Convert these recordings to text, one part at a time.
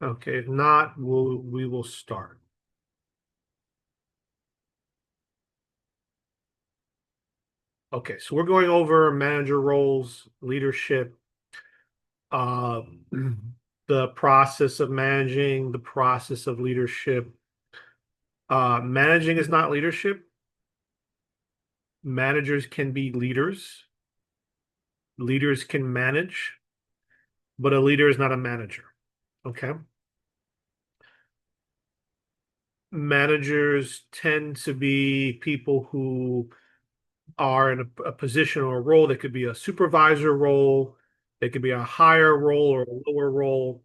Okay, if not, we will start. Okay, so we're going over manager roles, leadership, uh, the process of managing, the process of leadership. Managing is not leadership. Managers can be leaders. Leaders can manage, but a leader is not a manager. Okay. Managers tend to be people who are in a position or a role that could be a supervisor role, it could be a higher role or a lower role.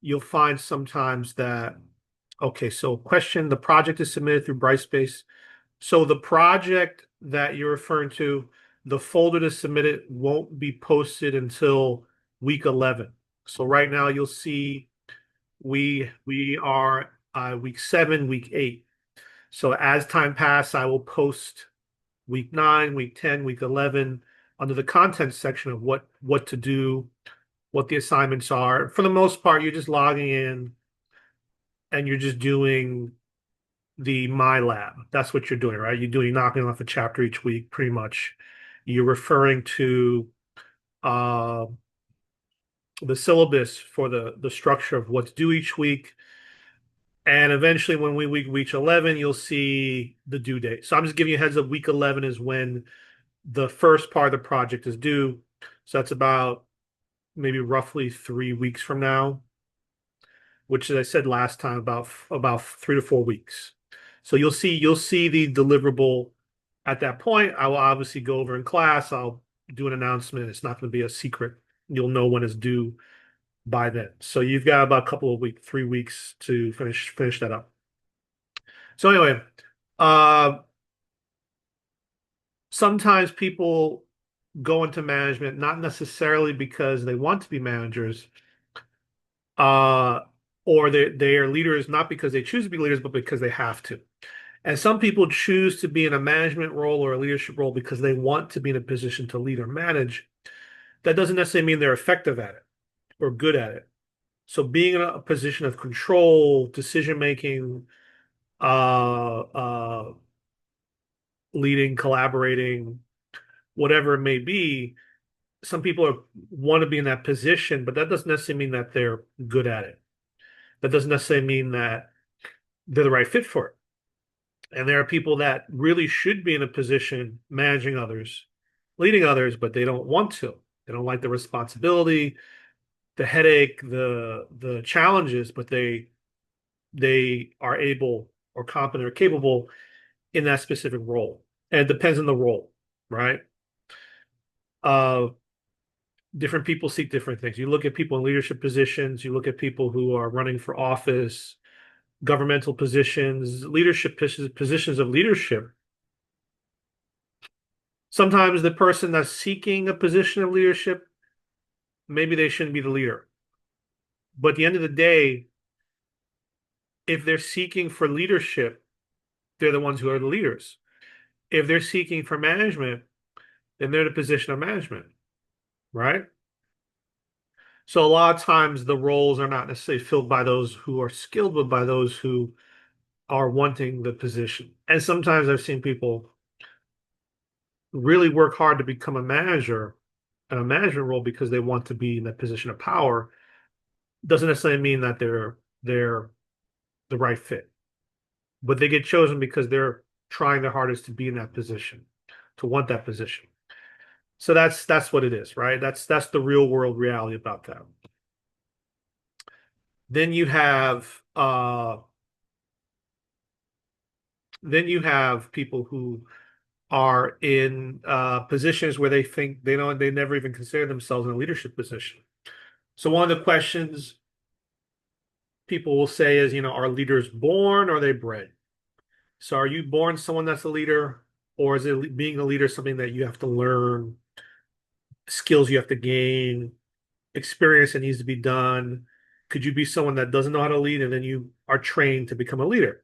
You'll find sometimes that, okay, so question, the project is submitted through Brightspace. So the project that you're referring to, the folder to submit it won't be posted until week 11. So right now you'll see we are week 7, week 8. So as time passes, I will post week 9, week 10, week 11 under the content section of what to do, what the assignments are. For the most part, you're just logging in and you're just doing the My Lab. That's what you're doing, right? You're knocking off a chapter each week, pretty much. You're referring to uh, the syllabus for the structure of what's due each week. And eventually, when we reach 11, you'll see the due date. So I'm just giving you a heads up. Week 11 is when the first part of the project is due. So that's about maybe roughly 3 weeks from now, which, as I said last time, about 3 to 4 weeks. So you'll see the deliverable at that point. I will obviously go over in class. I'll do an announcement. It's not going to be a secret. You'll know when it's due by then. So you've got about a couple of weeks, 3 weeks to finish that up. So anyway, uh, sometimes people go into management not necessarily because they want to be managers, uh, or they are leaders not because they choose to be leaders, but because they have to. And some people choose to be in a management role or a leadership role because they want to be in a position to lead or manage. That doesn't necessarily mean they're effective at it or good at it. So being in a position of control, decision making, leading, collaborating, whatever it may be, some people want to be in that position, but that doesn't necessarily mean that they're good at it. That doesn't necessarily mean that they're the right fit for it. And there are people that really should be in a position managing others, leading others, but they don't want to. They don't like the responsibility, the headache, the challenges, but they are able or competent or capable in that specific role. And it depends on the role, right? Uh, Different people seek different things. You look at people in leadership positions, you look at people who are running for office, governmental positions, leadership positions of leadership. Sometimes the person that's seeking a position of leadership, maybe they shouldn't be the leader. But at the end of the day, if they're seeking for leadership, they're the ones who are the leaders. If they're seeking for management, then they're in a position of management, right? So a lot of times the roles are not necessarily filled by those who are skilled, but by those who are wanting the position. And sometimes I've seen people really work hard to become a manager in a management role because they want to be in that position of power. Doesn't necessarily mean that they're the right fit, but they get chosen because they're trying their hardest to be in that position, to want that position. So that's what it is, right? That's the real world reality about that. Then you have people who are in positions where they think they never even consider themselves in a leadership position. So one of the questions people will say is, are leaders born or are they bred? So are you born someone that's a leader, or is it being a leader something that you have to learn, skills you have to gain, experience that needs to be done? Could you be someone that doesn't know how to lead and then you are trained to become a leader?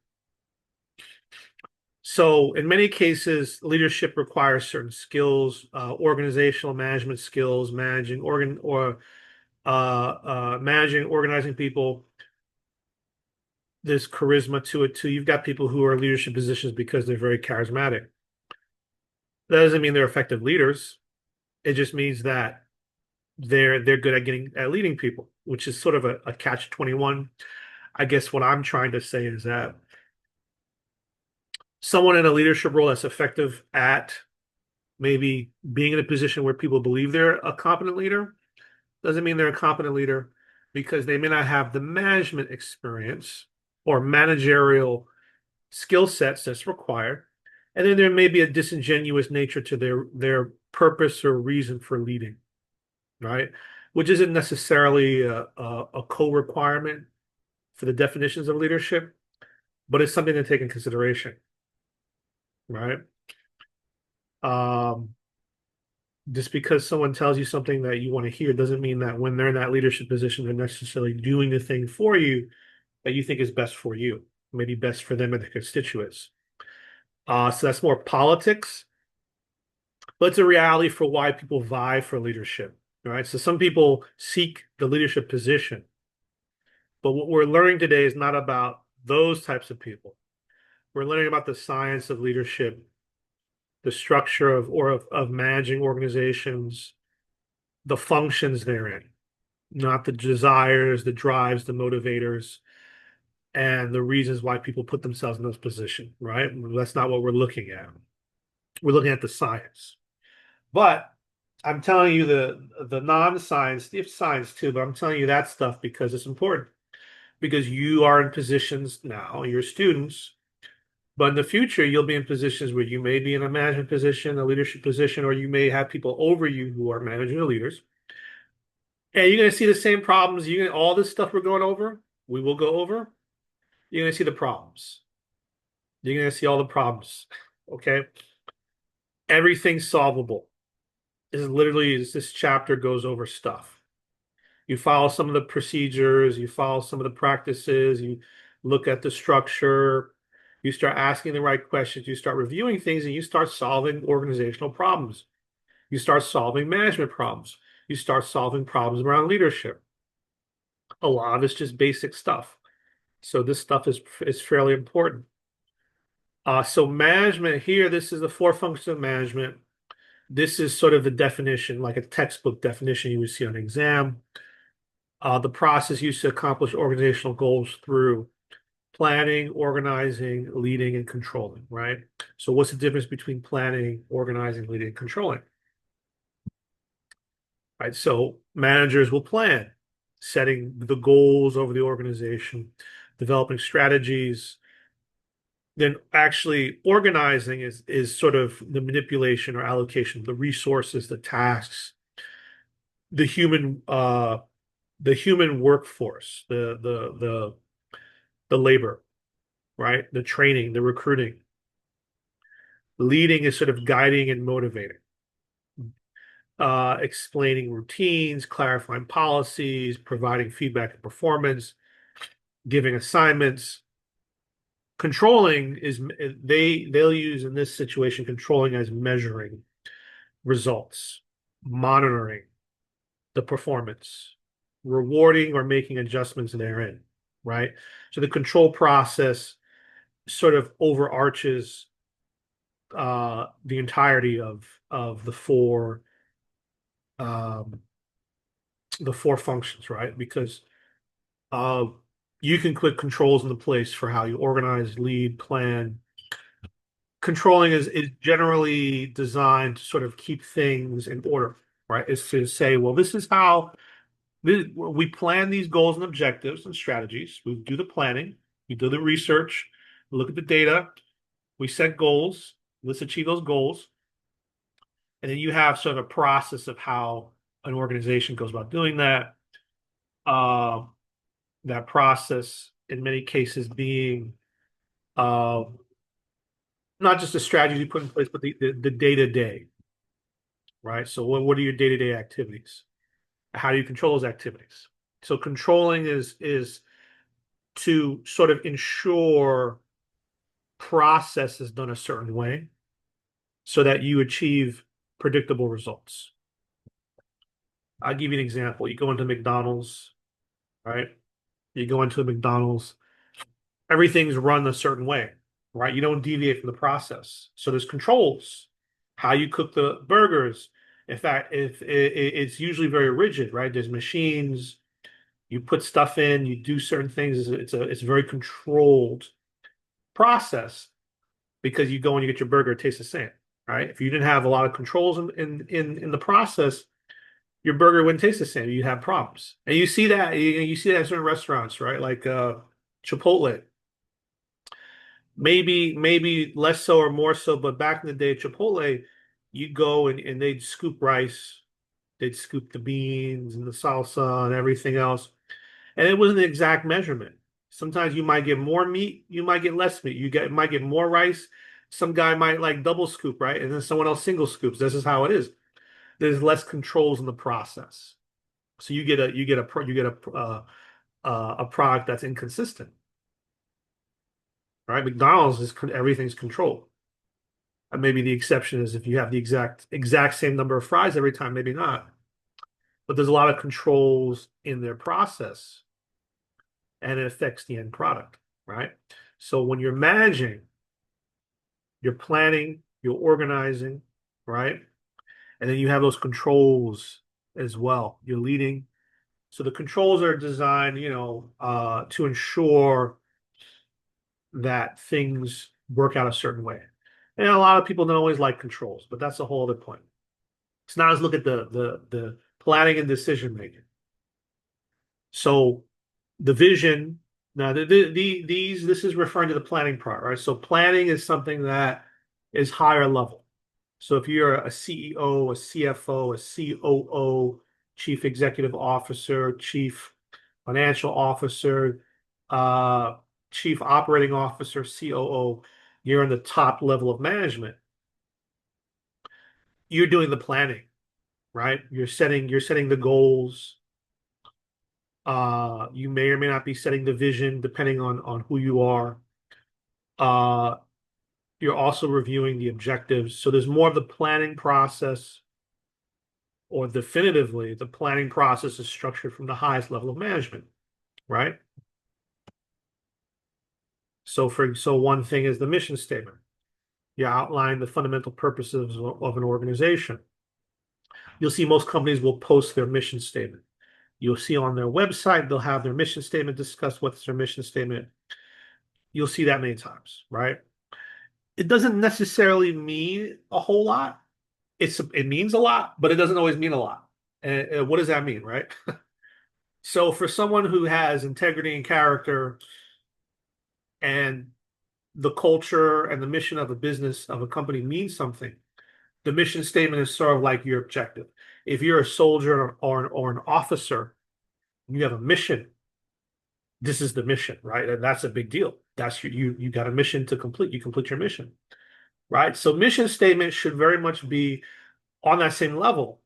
So in many cases, leadership requires certain skills, organizational management skills, managing, organizing people. There's charisma to it too. You've got people who are in leadership positions because they're very charismatic. That doesn't mean they're effective leaders. It just means that they're good at getting at leading people, which is sort of a catch 21. I guess what I'm trying to say is that someone in a leadership role that's effective at maybe being in a position where people believe they're a competent leader doesn't mean they're a competent leader, because they may not have the management experience or managerial skill sets that's required. And then there may be a disingenuous nature to their purpose or reason for leading, right? Which isn't necessarily a co-requirement for the definitions of leadership, but it's something to take in consideration, right? Um, just because someone tells you something that you want to hear doesn't mean that when they're in that leadership position, they're necessarily doing the thing for you that you think is best for you, maybe best for them and their constituents. So that's more politics, but it's a reality for why people vie for leadership, right? So some people seek the leadership position, but what we're learning today is not about those types of people. We're learning about the science of leadership, the structure of managing organizations, the functions therein, not the desires, the drives, the motivators, and the reasons why people put themselves in those positions, right? That's not what we're looking at. We're looking at the science. But I'm telling you the non-science, the science too, but I'm telling you that stuff because it's important. Because you are in positions now, you're students, but in the future you'll be in positions where you may be in a management position, a leadership position, or you may have people over you who are managing or leaders. And you're going to see the same problems. All this stuff we're going over, we will go over. You're going to see the problems. You're going to see all the problems. Okay. Everything's solvable. This is literally this chapter goes over stuff. You follow some of the procedures, you follow some of the practices, you look at the structure, you start asking the right questions, you start reviewing things, and you start solving organizational problems. You start solving management problems. You start solving problems around leadership. A lot of it's just basic stuff. So this stuff is fairly important. So management here, this is the four functions of management. This is sort of the definition, like a textbook definition you would see on an exam. The process used to accomplish organizational goals through planning, organizing, leading, and controlling, right? So what's the difference between planning, organizing, leading, and controlling? Right. So managers will plan, setting the goals over the organization, developing strategies. Then actually organizing is sort of the manipulation or allocation of the resources, the tasks, the human workforce, the labor, right? The training, the recruiting. Leading is sort of guiding and motivating, explaining routines, clarifying policies, providing feedback and performance, giving assignments. Controlling is they'll use in this situation controlling as measuring results, monitoring the performance, rewarding or making adjustments therein, right? So the control process sort of overarches the entirety of um, the four functions, right? Because uh, you can put controls into place for how you organize, lead, plan. Controlling is generally designed to sort of keep things in order, right? It's to say, well, this is how we plan these goals and objectives and strategies. We do the planning, we do the research, we look at the data, we set goals, let's achieve those goals. And then you have sort of a process of how an organization goes about doing that. Uh, that process, in many cases, being uh, not just the strategy you put in place, but the day-to-day, right? So what are your day-to-day activities? How do you control those activities? So controlling is to sort of ensure process is done a certain way so that you achieve predictable results. I'll give you an example. You go into McDonald's, right? You go into a McDonald's. everything's run a certain way, right? You don't deviate from the process. So there's controls, how you cook the burgers. In fact, if it's usually very rigid, right? There's machines, you put stuff in, you do certain things. It's a very controlled process because you go and you get your burger, it tastes the same, right? If you didn't have a lot of controls in the process, your burger wouldn't taste the same. You'd have problems. And you see that in certain restaurants, right? Like Chipotle. Maybe less so or more so, but back in the day, Chipotle, you'd go and they'd scoop rice, they'd scoop the beans and the salsa and everything else. And it wasn't the exact measurement. Sometimes you might get more meat, you might get less meat. Might get more rice. Some guy might like double scoop, right? And then someone else single scoops. This is how it is. There's less controls in the process. So you get a product that's inconsistent, right? McDonald's is everything's controlled. And maybe the exception is if you have the exact same number of fries every time, maybe not. But there's a lot of controls in their process, and it affects the end product, right? So when you're managing, you're planning, you're organizing, right? And then you have those controls as well. You're leading. So the controls are designed, to ensure that things work out a certain way. And a lot of people don't always like controls, but that's a whole other point. So now let's look at the planning and decision making. So the vision, now this is referring to the planning part, right? So planning is something that is higher level. So if you're a CEO, a CFO, a COO, Chief Executive Officer, Chief Financial Officer, Chief Operating Officer, COO, you're in the top level of management. You're doing the planning, right? You're setting the goals. You may or may not be setting the vision depending on who you are. Uh, you're also reviewing the objectives. So there's more of the planning process, or definitively, the planning process is structured from the highest level of management, right? So one thing is the mission statement. You outline the fundamental purposes of an organization. You'll see most companies will post their mission statement. You'll see on their website, they'll have their mission statement, discuss what's their mission statement. You'll see that many times, right? It doesn't necessarily mean a whole lot. It means a lot, but it doesn't always mean a lot. And what does that mean, right? So for someone who has integrity and character and the culture and the mission of a business, of a company means something, the mission statement is sort of like your objective. If you're a soldier or an officer, you have a mission. This is the mission, right? And that's a big deal. That's you got a mission to complete. You complete your mission, right? So mission statement should very much be on that same level.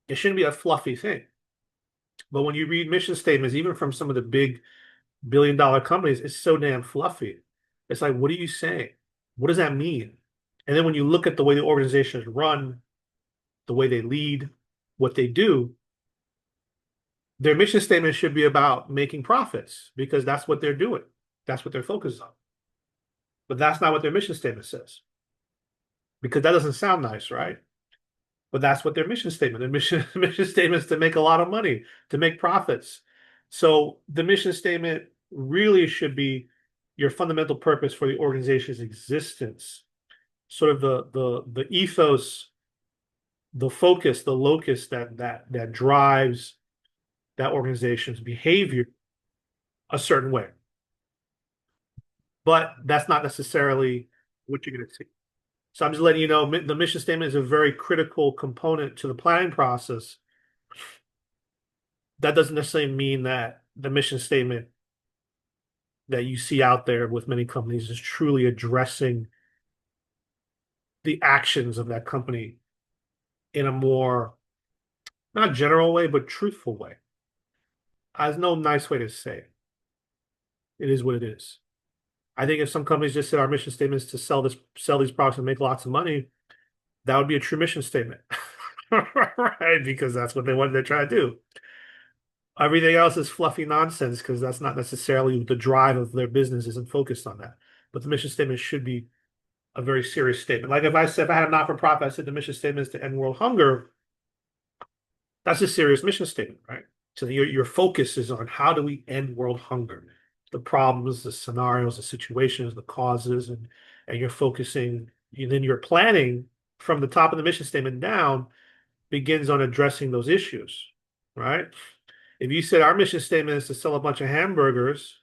It shouldn't be a fluffy thing. But when you read mission statements, even from some of the big billion-dollar companies, it's so damn fluffy. It's like, what are you saying? What does that mean? And then when you look at the way the organization is run, the way they lead, what they do, their mission statement should be about making profits because that's what they're doing. That's what they're focused on. But that's not what their mission statement says because that doesn't sound nice, right? But that's what their mission statement. Their mission statement is to make a lot of money, to make profits. So the mission statement really should be your fundamental purpose for the organization's existence, sort of the ethos, the focus, the locus that drives that organization's behavior a certain way. But that's not necessarily what you're going to see. So I'm just letting you know the mission statement is a very critical component to the planning process. That doesn't necessarily mean that the mission statement that you see out there with many companies is truly addressing the actions of that company in a more, not general way, but truthful way. There's no nice way to say it. It is what it is. I think if some companies just said our mission statement is to sell these products and make lots of money, that would be a true mission statement. Right? Because that's what they're trying to do. Everything else is fluffy nonsense because that's not necessarily the drive of their business isn't focused on that. But the mission statement should be a very serious statement. Like if I said if I had a not-for-profit, I said the mission statement is to end world hunger, that's a serious mission statement, right? So your focus is on how do we end world hunger, the problems, the scenarios, the situations, the causes, and you're focusing, then your planning from the top of the mission statement down begins on addressing those issues, right? If you said our mission statement is to sell a bunch of hamburgers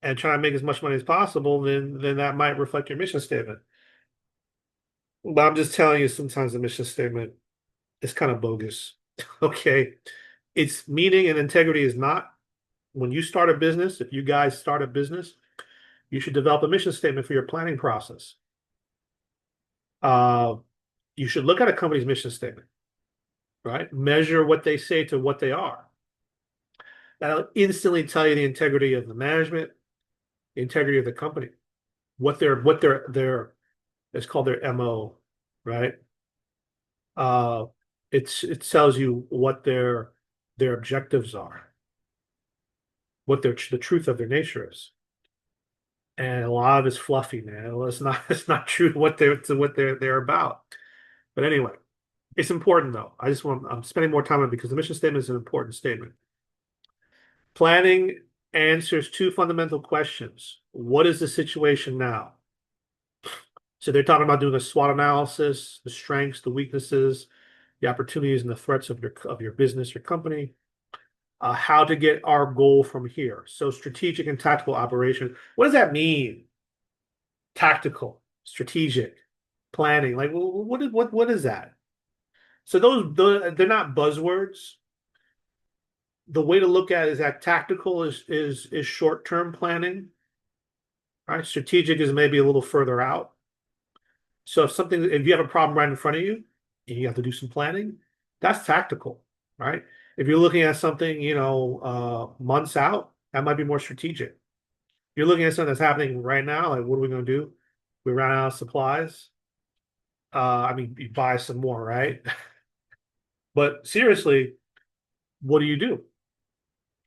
and try to make as much money as possible, then that might reflect your mission statement. But I'm just telling you, sometimes the mission statement is kind of bogus. Okay. Its meaning and integrity is not when you start a business, if you guys start a business, you should develop a mission statement for your planning process. Uh, you should look at a company's mission statement, right? Measure what they say to what they are. That'll instantly tell you the integrity of the management, the integrity of the company, what their it's called their MO, right? Uh, it tells you what their objectives are, what the truth of their nature is. And a lot of it's fluffy, man. Well, it's not true to what they're about. But anyway, it's important though. I'm spending more time on it because the mission statement is an important statement. Planning answers two fundamental questions. What is the situation now? So they're talking about doing a SWOT analysis, the strengths, the weaknesses, the opportunities and the threats of your business, your company. How to get our goal from here. So strategic and tactical operation. What does that mean? Tactical, strategic, planning. Like what is that? So they're not buzzwords. The way to look at it is that tactical is short-term planning, right? Strategic is maybe a little further out. So if you have a problem right in front of you and you have to do some planning, that's tactical, right? If you're looking at something, months out, that might be more strategic. You're looking at something that's happening right now, like what are we going to do? We ran out of supplies. I mean, you buy some more, right? But seriously, what do you do?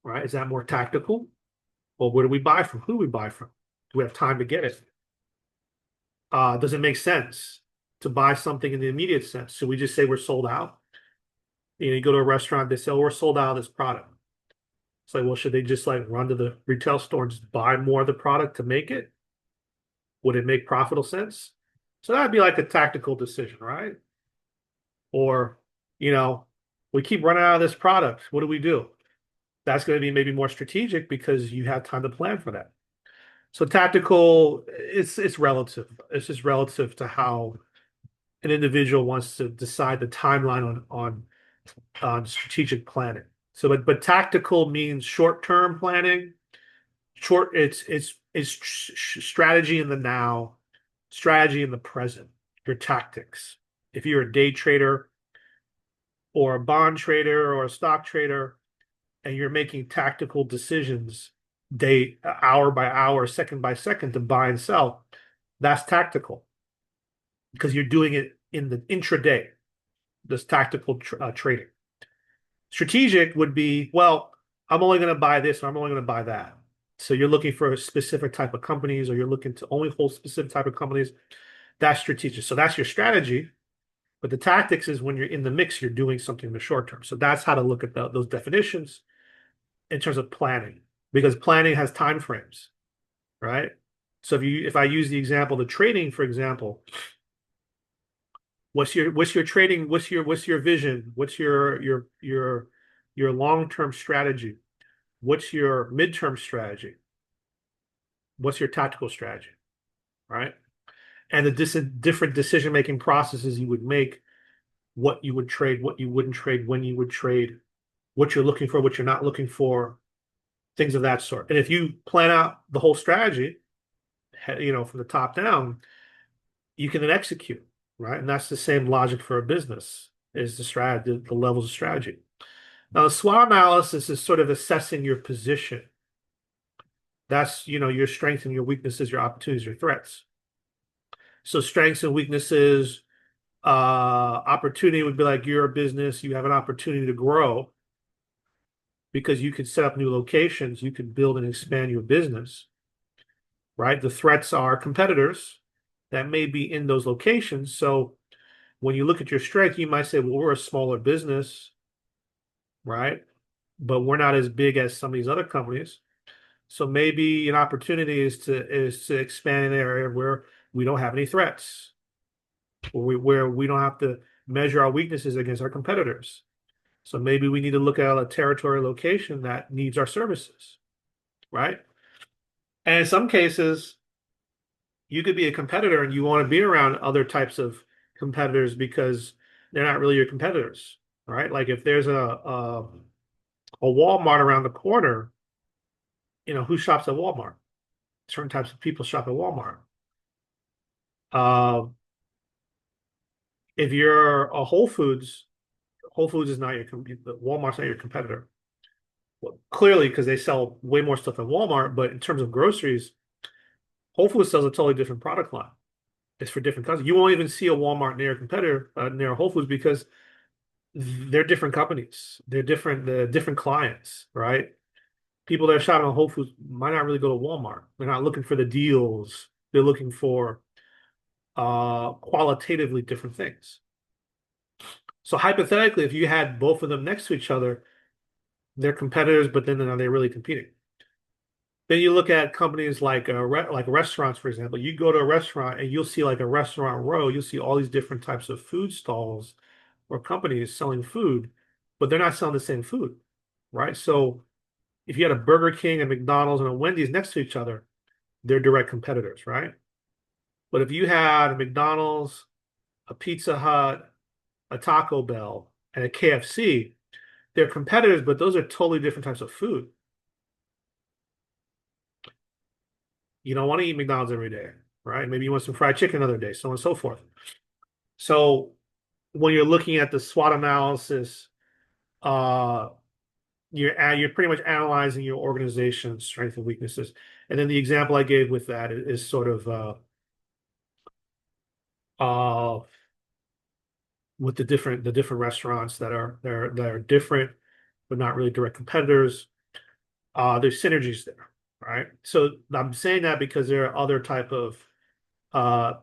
Right? Is that more tactical? Well, where do we buy from? Who do we buy from? Do we have time to get it? Does it make sense to buy something in the immediate sense? So we just say we're sold out. You go to a restaurant, they say, oh, we're sold out of this product. It's like, well, should they just like run to the retail store and just buy more of the product to make it? Would it make profitable sense? So that'd be like a tactical decision, right? Or, you know, we keep running out of this product. What do we do? That's going to be maybe more strategic because you have time to plan for that. So tactical, it's relative. It's just relative to how an individual wants to decide the timeline on strategic planning. So, but tactical means short-term planning. It's strategy in the now, strategy in the present, your tactics. If you're a day trader or a bond trader or a stock trader, and you're making tactical decisions hour by hour, second by second to buy and sell, that's tactical because you're doing it in the intraday, this tactical trading. Strategic would be, well, I'm only going to buy this or I'm only going to buy that. So you're looking for a specific type of companies or you're looking to only hold specific type of companies. That's strategic. So that's your strategy. But the tactics is when you're in the mix, you're doing something in the short term. So that's how to look at those definitions in terms of planning, because planning has time frames, right? So if I use the example, the trading, for example, what's your trading, what's your vision? What's your long-term strategy? What's your midterm strategy? What's your tactical strategy, right? And the different decision-making processes you would make, what you would trade, what you wouldn't trade, when you would trade, what you're looking for, what you're not looking for, things of that sort. And if you plan out the whole strategy, from the top down, you can then execute, right? And that's the same logic for a business, is the strategy, the levels of strategy. Now, the SWOT analysis is sort of assessing your position. That's, your strengths and your weaknesses, your opportunities, your threats. So strengths and weaknesses, Opportunity would be like you're a business, you have an opportunity to grow because you could set up new locations, you could build and expand your business, right? The threats are competitors that may be in those locations. So when you look at your strength, you might say, well, we're a smaller business, right? But we're not as big as some of these other companies. So maybe an opportunity is to expand in an area where we don't have any threats, where we don't have to measure our weaknesses against our competitors. So maybe we need to look at a territory location that needs our services, right? And in some cases, you could be a competitor and you want to be around other types of competitors because they're not really your competitors, right? Like if there's a Walmart around the corner, who shops at Walmart? Certain types of people shop at Walmart. Uh, if you're a Whole Foods, Whole Foods is not Walmart's not your competitor. Well, clearly, because they sell way more stuff than Walmart, but in terms of groceries, Whole Foods sells a totally different product line. It's for different customers. You won't even see a Walmart near a competitor, near a Whole Foods because they're different companies. They're different clients, right? People that are shopping at Whole Foods might not really go to Walmart. They're not looking for the deals. They're looking for qualitatively different things. So hypothetically, if you had both of them next to each other, they're competitors, but then are they really competing? Then you look at companies like like restaurants, for example. You go to a restaurant and you'll see like a restaurant row. You'll see all these different types of food stalls or companies selling food, but they're not selling the same food, right? So if you had a Burger King, a McDonald's, and a Wendy's next to each other, they're direct competitors, right? But if you had a McDonald's, a Pizza Hut, a Taco Bell, and a KFC, they're competitors, but those are totally different types of food. You don't want to eat McDonald's every day, right? Maybe you want some fried chicken another day, so on and so forth. So when you're looking at the SWOT analysis, uh, you're pretty much analyzing your organization's strengths and weaknesses. And then the example I gave with that is sort of uh, with the different restaurants that are different, but not really direct competitors. There's synergies there, right? So I'm saying that because there are other type of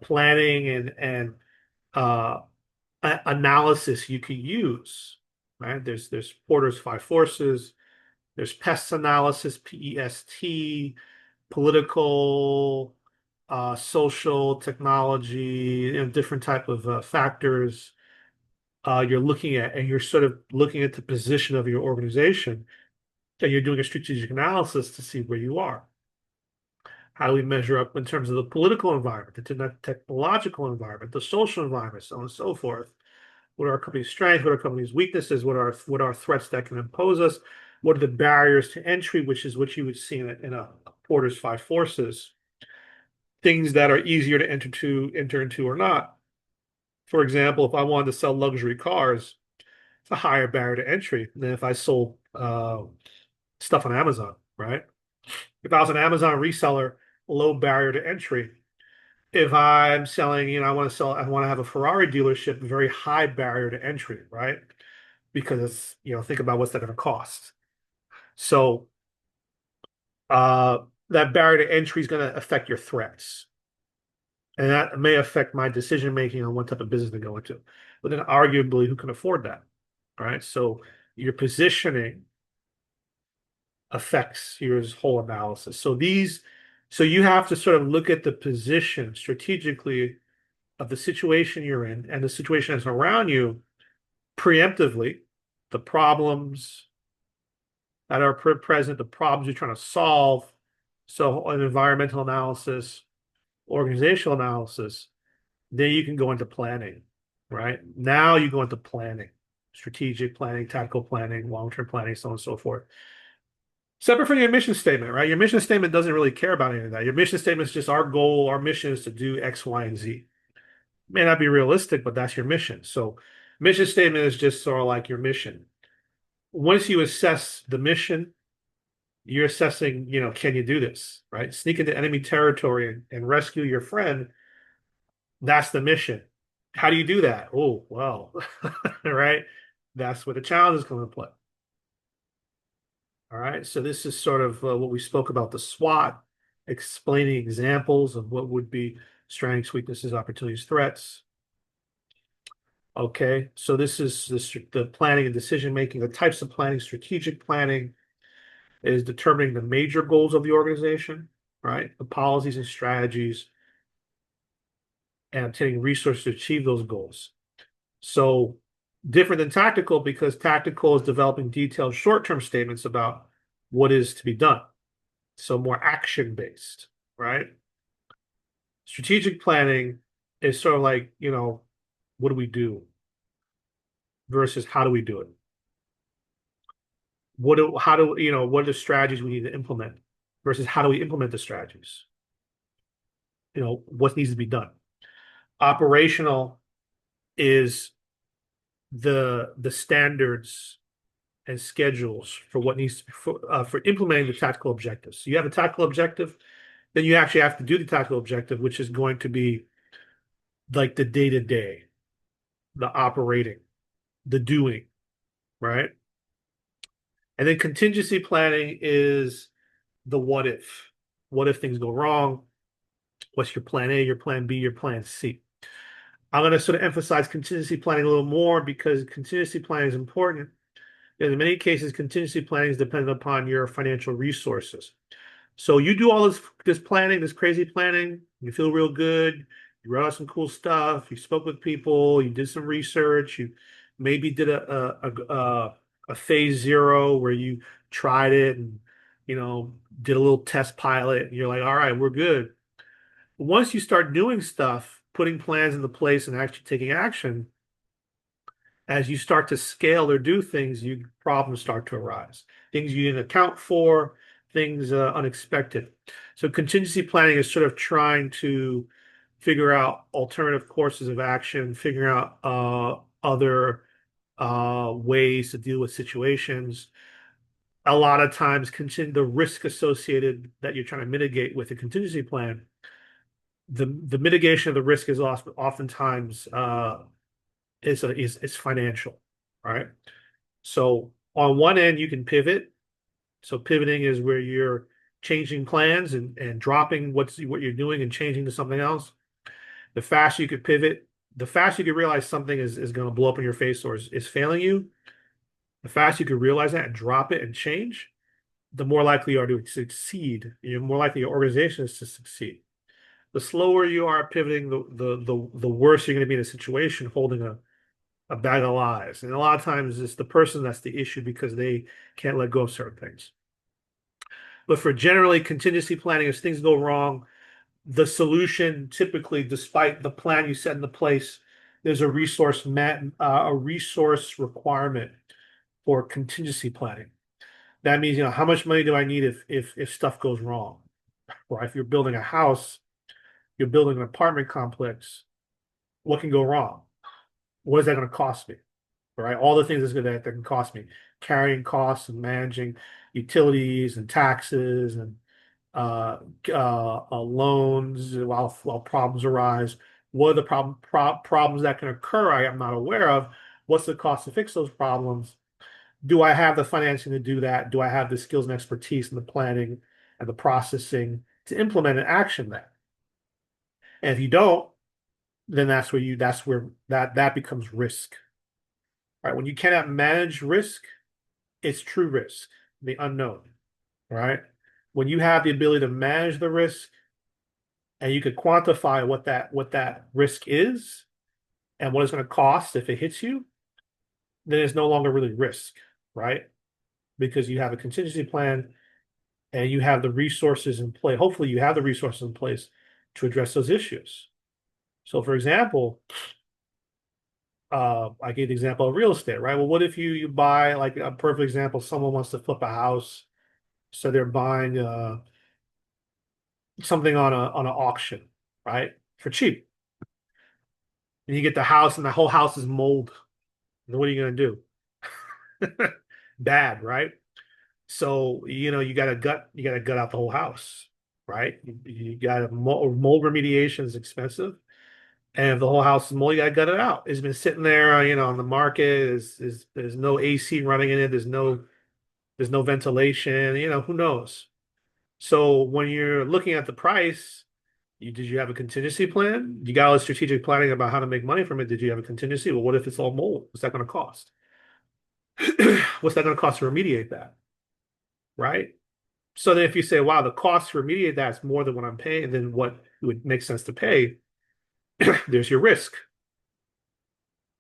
planning and uh, analysis you can use, right? There's Porter's five forces. There's pest analysis, PEST, political, social, technology, different type of factors you're looking at, and you're sort of looking at the position of your organization, and you're doing a strategic analysis to see where you are. How do we measure up in terms of the political environment, the technological environment, the social environment, so on and so forth? What are our company's strengths? What are our company's weaknesses? What are threats that can impose us? What are the barriers to entry, which is what you would see in a Porter's five forces? Things that are easier to enter into or not. For example, if I wanted to sell luxury cars, it's a higher barrier to entry than if I sold stuff on Amazon, right? If I was an Amazon reseller, low barrier to entry. If I'm selling, I want to have a Ferrari dealership, very high barrier to entry, right? Because it's, think about what's that going to cost. So uh, that barrier to entry is going to affect your threats. And that may affect my decision making on what type of business to go into. But then arguably, who can afford that? Right. So your positioning affects your whole analysis. So you have to sort of look at the position strategically of the situation you're in and the situation that's around you preemptively, the problems that are present, the problems you're trying to solve. So an environmental analysis, organizational analysis, then you can go into planning, right? Now you go into planning, strategic planning, tactical planning, long-term planning, so on and so forth. Separate from your mission statement, right? Your mission statement doesn't really care about any of that. Your mission statement is just our goal, our mission is to do X, Y, and Z. May not be realistic, but that's your mission. So mission statement is just sort of like your mission. Once you assess the mission, you're assessing, can you do this, right? Sneak into enemy territory and rescue your friend. That's the mission. How do you do that? Oh, well, right. That's where the challenges come into play. All right. So this is sort of what we spoke about the SWOT, explaining examples of what would be strengths, weaknesses, opportunities, threats. Okay. So this is the planning and decision making, the types of planning, strategic planning is determining the major goals of the organization, right? The policies and strategies and obtaining resources to achieve those goals. So different than tactical because tactical is developing detailed short-term statements about what is to be done. So more action-based, right? Strategic planning is sort of like, what do we do versus how do we do it? What are the strategies we need to implement versus how do we implement the strategies? What needs to be done. Operational is the standards and schedules for what needs to be for implementing the tactical objectives. So you have a tactical objective, then you actually have to do the tactical objective, which is going to be like the day to day, the operating, the doing, right? And then contingency planning is the what if. What if things go wrong? What's your plan A, your plan B, your plan C? I'm going to sort of emphasize contingency planning a little more because contingency planning is important. In many cases, contingency planning is dependent upon your financial resources. So you do all this planning, this crazy planning, you feel real good, you wrote out some cool stuff, you spoke with people, you did some research, you maybe did a phase zero where you tried it and did a little test pilot, and you're like, all right, we're good. Once you start doing stuff, putting plans into place and actually taking action, as you start to scale or do things, problems start to arise. Things you didn't account for, things unexpected. So contingency planning is sort of trying to figure out alternative courses of action, figuring out other ways to deal with situations. A lot of times, the risk associated that you're trying to mitigate with a contingency plan, the mitigation of the risk is oftentimes is financial, right? So on one end, you can pivot. So pivoting is where you're changing plans and dropping what you're doing and changing to something else. The faster you could pivot, the faster you could realize something is going to blow up in your face or is failing you. The faster you could realize that and drop it and change, the more likely you are to succeed. You're more likely your organization is to succeed. The slower you are pivoting, the worse you're going to be in a situation holding a bag of lies. And a lot of times it's the person that's the issue because they can't let go of certain things. But for generally contingency planning, as things go wrong, the solution typically, despite the plan you set into place, there's a resource requirement for contingency planning. That means, how much money do I need if stuff goes wrong? Or if you're building a house, you're building an apartment complex, what can go wrong? What is that going to cost me? Right? All the things that can cost me, carrying costs and managing utilities and taxes and loans while problems arise. What are the problems that can occur I am not aware of? What's the cost to fix those problems? Do I have the financing to do that? Do I have the skills and expertise and the planning and the processing to implement and action that? And if you don't, then that's where that becomes risk. Right? When you cannot manage risk, it's true risk, the unknown, right? When you have the ability to manage the risk and you could quantify what that risk is and what it's going to cost if it hits you, then it's no longer really risk, right? Because you have a contingency plan and you have the resources in place. Hopefully, you have the resources in place to address those issues. So, for example, I gave the example of real estate, right? Well, what if you buy, like, a perfect example, someone wants to flip a house, so they're buying something on an auction, right? For cheap. And you get the house and the whole house is mold. And what are you gonna do? Bad, right? So, you gotta gut out the whole house, right? You got mold remediation is expensive. And if the whole house is mold, you gotta gut it out. It's been sitting there, on the market. There's no AC running in it. There's no ventilation. Who knows? So when you're looking at the price, did you have a contingency plan? You got all the strategic planning about how to make money from it. Did you have a contingency? Well, what if it's all mold? What's that going to cost? What's that going to cost to remediate that? Right? So then if you say, wow, the cost to remediate that is more than what I'm paying, then what would make sense to pay? There's your risk,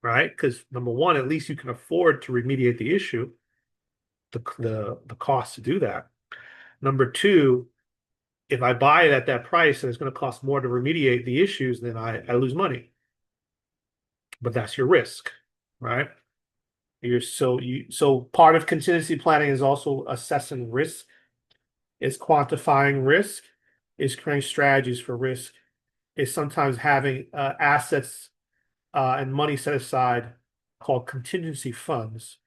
right? Because number one, at least you can afford to remediate the issue, the cost to do that. Number two, if I buy it at that price and it's going to cost more to remediate the issues, then I lose money. But that's your risk, right? So part of contingency planning is also assessing risk, is quantifying risk, is creating strategies for risk, is sometimes having assets and money set aside called contingency funds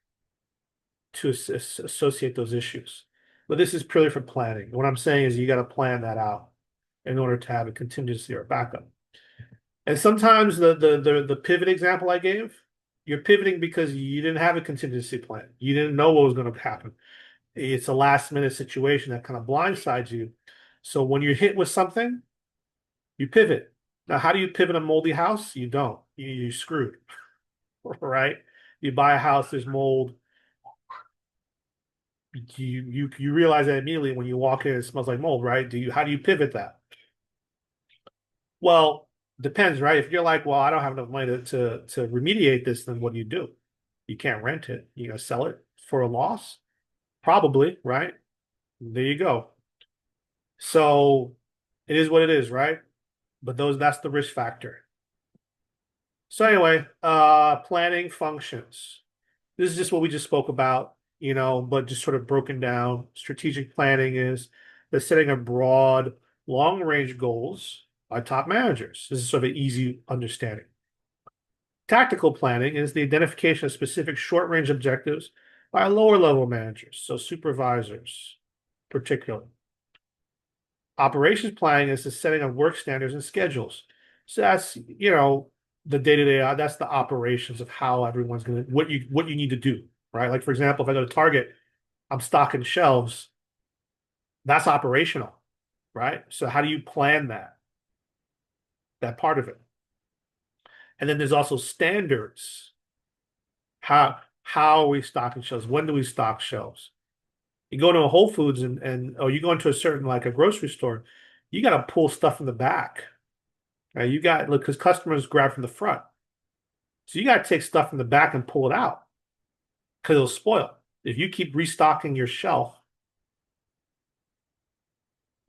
to associate those issues. But this is purely for planning. What I'm saying is you got to plan that out in order to have a contingency or backup. And sometimes the pivot example I gave, you're pivoting because you didn't have a contingency plan. You didn't know what was going to happen. It's a last minute situation that kind of blindsides you. So when you're hit with something, you pivot. Now, how do you pivot a moldy house? You don't. You're screwed, right? You buy a house, there's mold. You realize that immediately when you walk in, it smells like mold, right? How do you pivot that? Well, depends, right? If you're like, well, I don't have enough money to remediate this, then what do? You can't rent it. You gonna sell it for a loss? Probably, right? There you go. So it is what it is, right? But that's the risk factor. So anyway, planning functions. This is just what we just spoke about, but just sort of broken down. Strategic planning is the setting of broad, long-range goals by top managers. This is sort of an easy understanding. Tactical planning is the identification of specific short-range objectives by lower-level managers, so supervisors, particularly. Operations planning is the setting of work standards and schedules. So that's, the day-to-day, that's the operations of how everyone's going to, what you need to do, right? Like, for example, if I go to Target, I'm stocking shelves, that's operational, right? So how do you plan that part of it? And then there's also standards. How are we stocking shelves? When do we stock shelves? You go to a Whole Foods or you go into a certain, like a grocery store, you got to pull stuff from the back. Right? Look, because customers grab from the front. So you got to take stuff from the back and pull it out because it'll spoil. If you keep restocking your shelf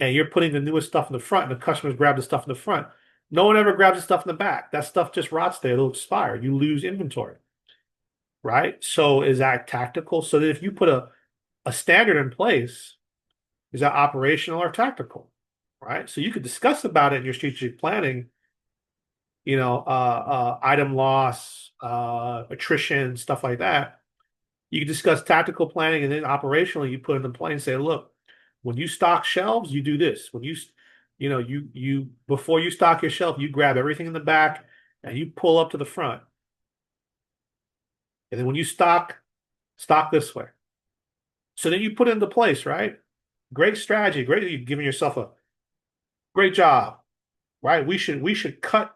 and you're putting the newest stuff in the front and the customers grab the stuff in the front, no one ever grabs the stuff in the back. That stuff just rots there. It'll expire. You lose inventory, right? So is that tactical? So that if you put a standard in place, is that operational or tactical, right? So you could discuss about it in your strategic planning, item loss, attrition, stuff like that. You can discuss tactical planning, and then operationally, you put it in play and say, look, when you stock shelves, you do this. When you before you stock your shelf, you grab everything in the back and you pull up to the front. And then when you stock this way. So then you put it into place, right? Great strategy. Great. You're giving yourself a great job, right? We should cut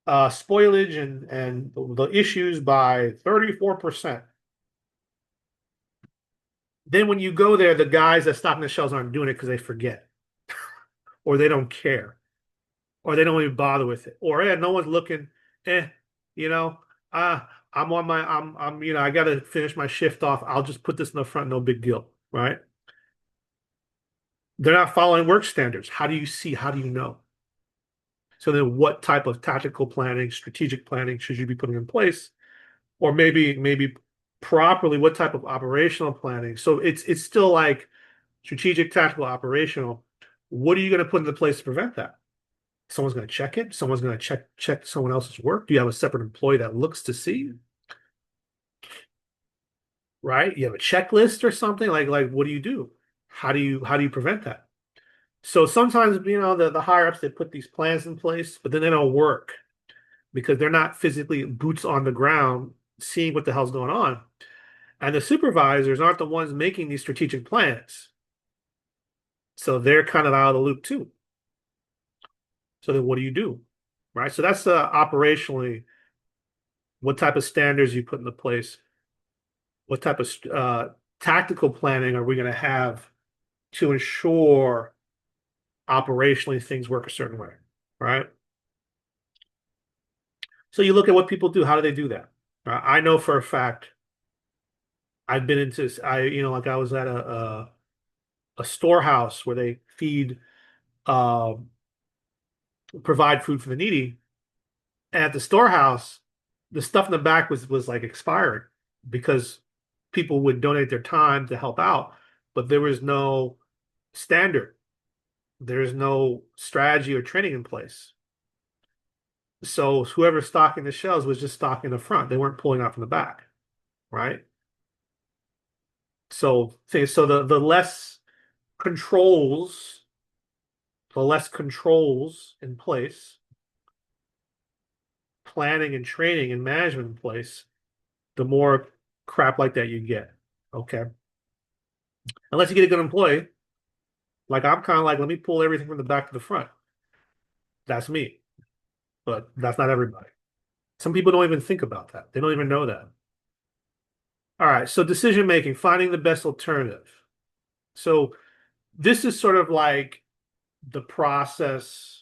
spoilage and the issues by 34%. Then when you go there, the guys that stock the shelves aren't doing it because they forget or they don't care or they don't even bother with it or no one's looking. eh, you know, I'm on my I'm I got to finish my shift off. I'll just put this in the front, no big deal, right? They're not following work standards. How do you see? How do you know? So then what type of tactical planning, strategic planning should you be putting in place? Or maybe properly, what type of operational planning? So it's still like strategic, tactical, operational. What are you going to put into place to prevent that? Someone's going to check it. Someone's going to check someone else's work. Do you have a separate employee that looks to see? Right? You have a checklist or something like what do you do? How do you prevent that? So sometimes, the higher ups, they put these plans in place, but then they don't work because they're not physically boots on the ground seeing what the hell's going on. And the supervisors aren't the ones making these strategic plans. So they're kind of out of the loop too. So then what do you do? Right? So that's operationally what type of standards you put into place, what type of tactical planning are we going to have to ensure operationally things work a certain way, right? So you look at what people do. How do they do that? I know for a fact I've been into like I was at a storehouse where they uh, provide food for the needy. And at the storehouse, the stuff in the back was like expired because people would donate their time to help out, but there was no standard. There's no strategy or training in place. So whoever's stocking the shelves was just stocking the front. They weren't pulling out from the back, right? So controls, the less controls in place, planning and training and management in place, the more crap like that you get. Okay. Unless you get a good employee, like I'm kind of like, let me pull everything from the back to the front. That's me, but that's not everybody. Some people don't even think about that. They don't even know that. All right. So decision making, finding the best alternative. So this is sort of like the process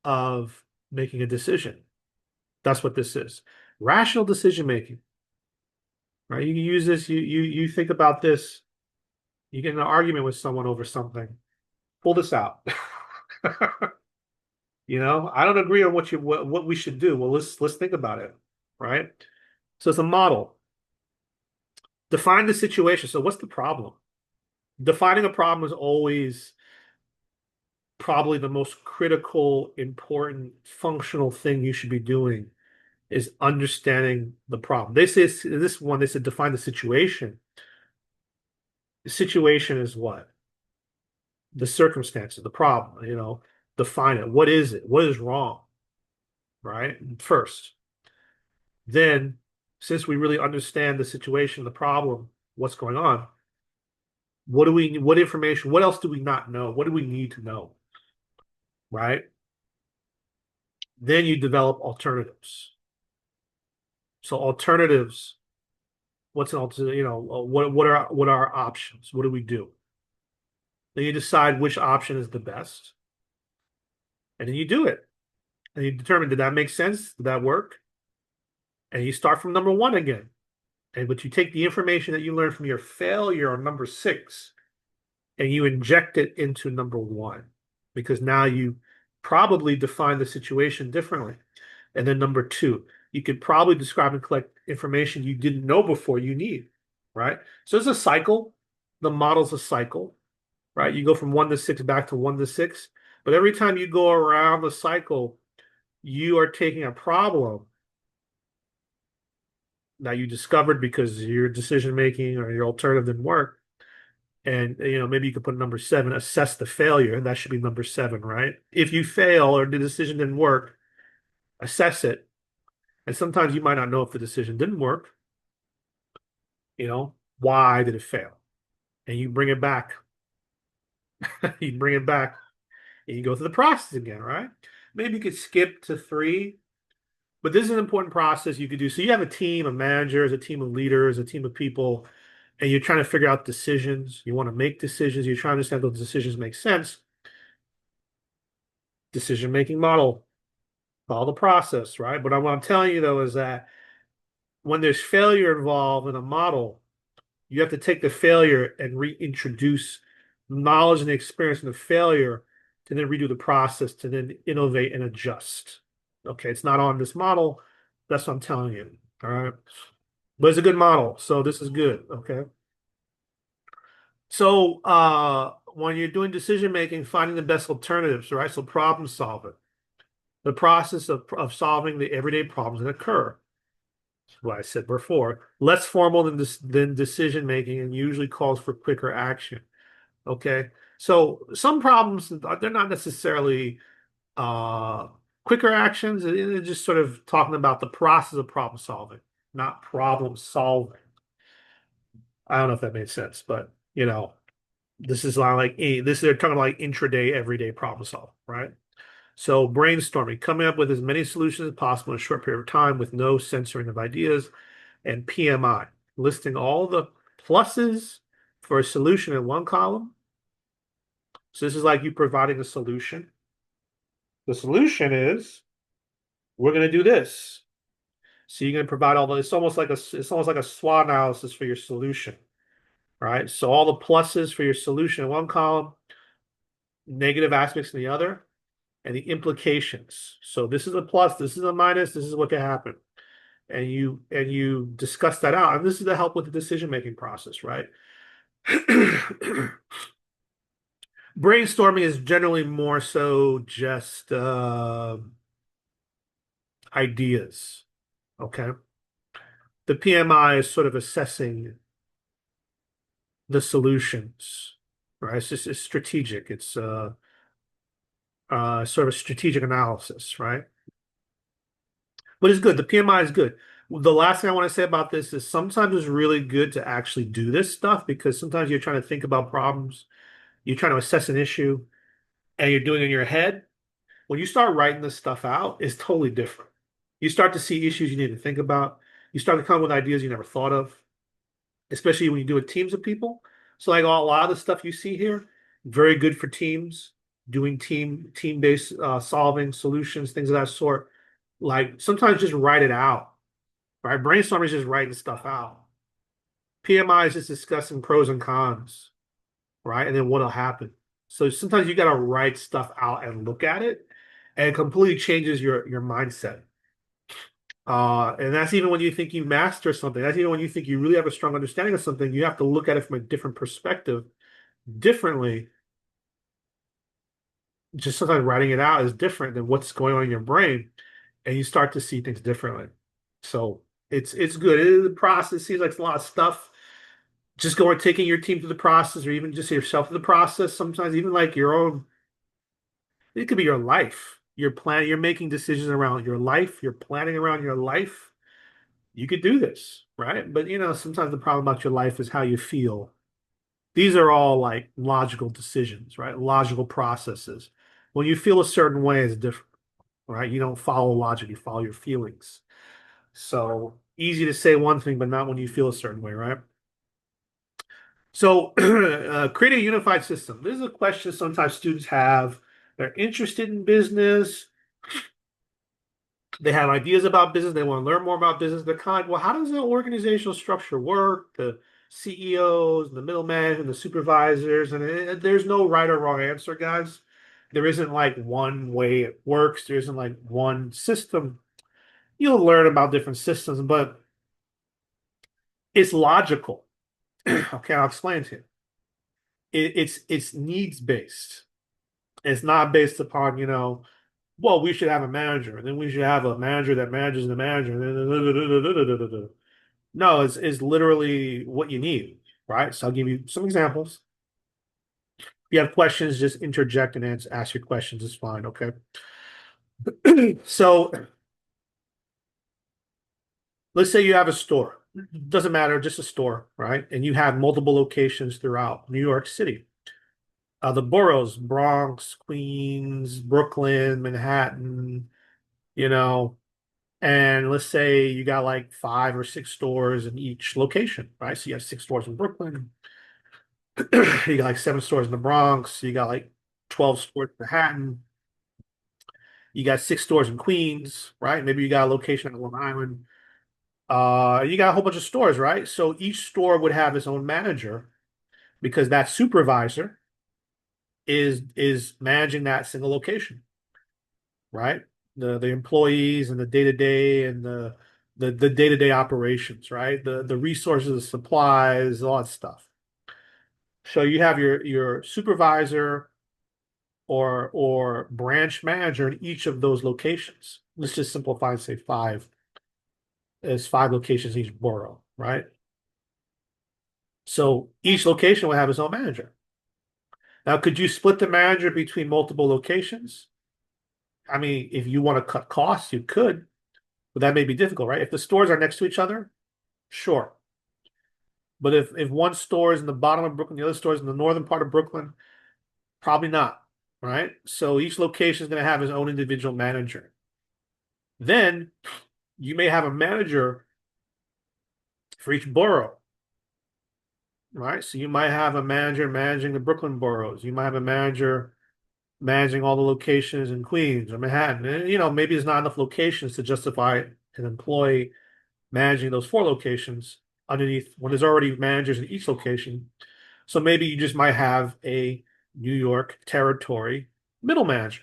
of making a decision. That's what this is. Rational decision making, right? You can use this, you think about this, you get in an argument with someone over something. Pull this out. I don't agree on what we should do. Well, let's think about it, right? So it's a model. Define the situation. So what's the problem? Defining a problem is always probably the most critical, important, functional thing you should be doing is understanding the problem. They say this one, they said define the situation. The situation is what? The circumstances, the problem, define it. What is it? What is wrong? Right? First. Then, since we really understand the situation, the problem, what's going on, what information, what else do we not know? What do we need to know? Right? Then you develop alternatives. So alternatives, what's an alternative, what are our options? What do we do? Then you decide which option is the best, and then you do it. And you determine, did that make sense? Did that work? And you start from number one again. But you take the information that you learned from your failure on number six and you inject it into number one because now you probably define the situation differently. And then number two, you could probably describe and collect information you didn't know before you need, right? So it's a cycle. The model's a cycle, right? You go from one to six back to one to six. But every time you go around the cycle, you are taking a problem that you discovered because your decision making or your alternative didn't work. And maybe you could put number seven, assess the failure, and that should be number seven, right? If you fail or the decision didn't work, assess it. And sometimes you might not know if the decision didn't work. Why did it fail? And you bring it back. You bring it back and you go through the process again, right? Maybe you could skip to three, but this is an important process you could do. So you have a team of managers, a team of leaders, a team of people, and you're trying to figure out decisions. You want to make decisions. You're trying to understand those decisions make sense. Decision-making model, follow the process, right? But what I'm telling you though is that when there's failure involved in a model, you have to take the failure and reintroduce knowledge and experience in the failure to then redo the process to then innovate and adjust. Okay, it's not on this model. That's what I'm telling you. All right. But it's a good model. So this is good. Okay. So when you're doing decision making, finding the best alternatives, right? So problem solving. The process of solving the everyday problems that occur. What I said before, less formal than decision making and usually calls for quicker action. Okay. So some problems, they're not necessarily uh, quicker actions. They're just sort of talking about the process of problem solving, not problem solving. I don't know if that made sense, but this is not like this. They're talking like intraday, everyday problem solving, right? So brainstorming, coming up with as many solutions as possible in a short period of time with no censoring of ideas, and PMI, listing all the pluses for a solution in one column. So this is like you providing a solution. The solution is we're going to do this. So you're going to provide all the. It's almost like a SWOT analysis for your solution, right? So all the pluses for your solution in one column, negative aspects in the other, and the implications. So this is a plus, this is a minus, this is what can happen. And you discuss that out. And this is to help with the decision-making process, right? Brainstorming is generally more so just ideas. Okay. The PMI is sort of assessing the solutions, right? It's strategic. It's sort of strategic analysis, right? But it's good. The PMI is good. The last thing I want to say about this is sometimes it's really good to actually do this stuff because sometimes you're trying to think about problems, you're trying to assess an issue, and you're doing it in your head. When you start writing this stuff out, it's totally different. You start to see issues you need to think about. You start to come up with ideas you never thought of, especially when you do it with teams of people. So like a lot of the stuff you see here, very good for teams, doing team-based solving solutions, things of that sort. Like sometimes just write it out, right? Brainstorming is just writing stuff out. PMI is just discussing pros and cons, right? And then what'll happen. So sometimes you got to write stuff out and look at it, and it completely changes your mindset. And that's even when you think you master something. That's even when you think you really have a strong understanding of something. You have to look at it from a different perspective, differently. Just sometimes writing it out is different than what's going on in your brain, and you start to see things differently. So it's good. The process seems like it's a lot of stuff. Just going taking your team through the process, or even just yourself through the process. Sometimes even like your own. It could be your life. You're planning. You're making decisions around your life. You're planning around your life. You could do this, right? But sometimes the problem about your life is how you feel. These are all like logical decisions, right? Logical processes. When you feel a certain way, it's different, right? You don't follow logic, you follow your feelings. So easy to say one thing, but not when you feel a certain way, right? So create a unified system. This is a question sometimes students have. They're interested in business. They have ideas about business. They want to learn more about business. They're kind of like, well, how does the organizational structure work? The CEOs, the middle management, the supervisors, and there's no right or wrong answer, guys. There isn't like one way it works. There isn't like one system. You'll learn about different systems, but it's logical. Okay, I'll explain to you. It's needs based. It's not based upon, well, we should have a manager, and then we should have a manager that manages the manager. No, it's literally what you need, right? So I'll give you some examples. If you have questions, just interject and ask your questions. It's fine, okay? So let's say you have a store. Doesn't matter, just a store, right? And you have multiple locations throughout New York City. The boroughs, Bronx, Queens, Brooklyn, Manhattan, you know, and let's say you got like 5 or 6 stores in each location, right? So you have 6 stores in Brooklyn, you got like 7 stores in the Bronx, you got like 12 stores in Manhattan, you got 6 stores in Queens, right? Maybe you got a location on Long Island. You got a whole bunch of stores, right? So each store would have its own manager because that supervisor is managing that single location, right? The employees and the day-to-day and the day-to-day operations, right? The resources, the supplies, all that stuff. So you have your supervisor or branch manager in each of those locations. Let's just simplify and say five. There's 5 locations in each borough, right? So each location will have its own manager. Now, could you split the manager between multiple locations? I mean, if you want to cut costs, you could, but that may be difficult, right? If the stores are next to each other, sure. But if one store is in the bottom of Brooklyn, the other store is in the northern part of Brooklyn, probably not, right? So each location is going to have its own individual manager. Then you may have a manager for each borough, right? So you might have a manager managing the Brooklyn boroughs. You might have a manager managing all the locations in Queens or Manhattan. And, maybe there's not enough locations to justify an employee managing those four locations underneath when there's already managers in each location. So maybe you just might have a New York territory middle manager.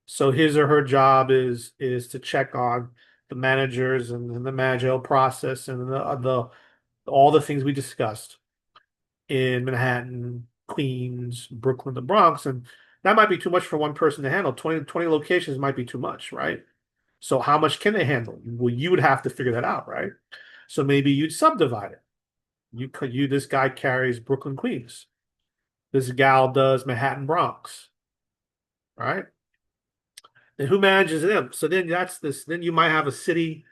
So his or her job is to check on the managers and the managerial process and the all the things we discussed in Manhattan, Queens, Brooklyn, the Bronx. And that might be too much for one person to handle. 20 locations might be too much, right? So how much can they handle? Well, you would have to figure that out, right? So maybe you'd subdivide it. This guy carries Brooklyn, Queens. This gal does Manhattan, Bronx, right? And who manages them? So then that's this. Then you might have a city.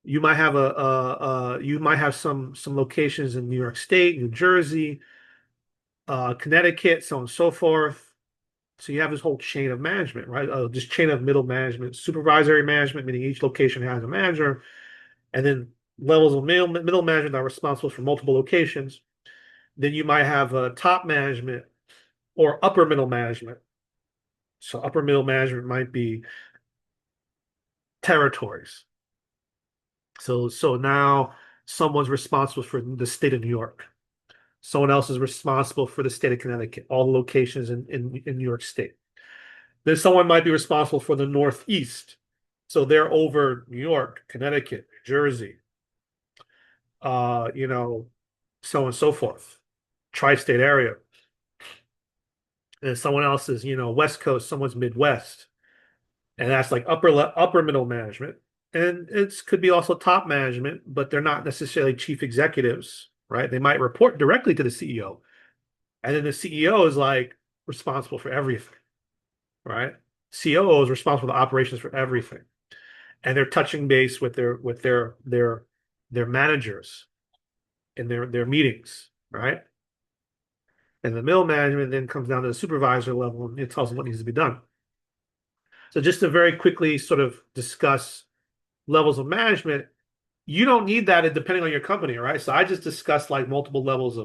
You might have you might have some locations in New York State, New Jersey, Connecticut, so on and so forth. So you have this whole chain of management, right? This chain of middle management, supervisory management, meaning each location has a manager, and then levels of middle management that are responsible for multiple locations. Then you might have top management or upper middle management. So upper middle management might be territories. So now someone's responsible for the state of New York. Someone else is responsible for the state of Connecticut, all the locations in New York State. Then someone might be responsible for the Northeast. So they're over New York, Connecticut, New Jersey, uh, you know, so on and so forth, tri-state area. And someone else is, West Coast, someone's Midwest. And that's like upper middle management. And it could be also top management, but they're not necessarily chief executives, right? They might report directly to the CEO. And then the CEO is like responsible for everything, right? COO is responsible for the operations for everything. And they're touching base with their managers in their meetings, right? And the middle management then comes down to the supervisor level and it tells them what needs to be done. So just to very quickly sort of discuss levels of management, you don't need that depending on your company, right? So I just discussed like multiple levels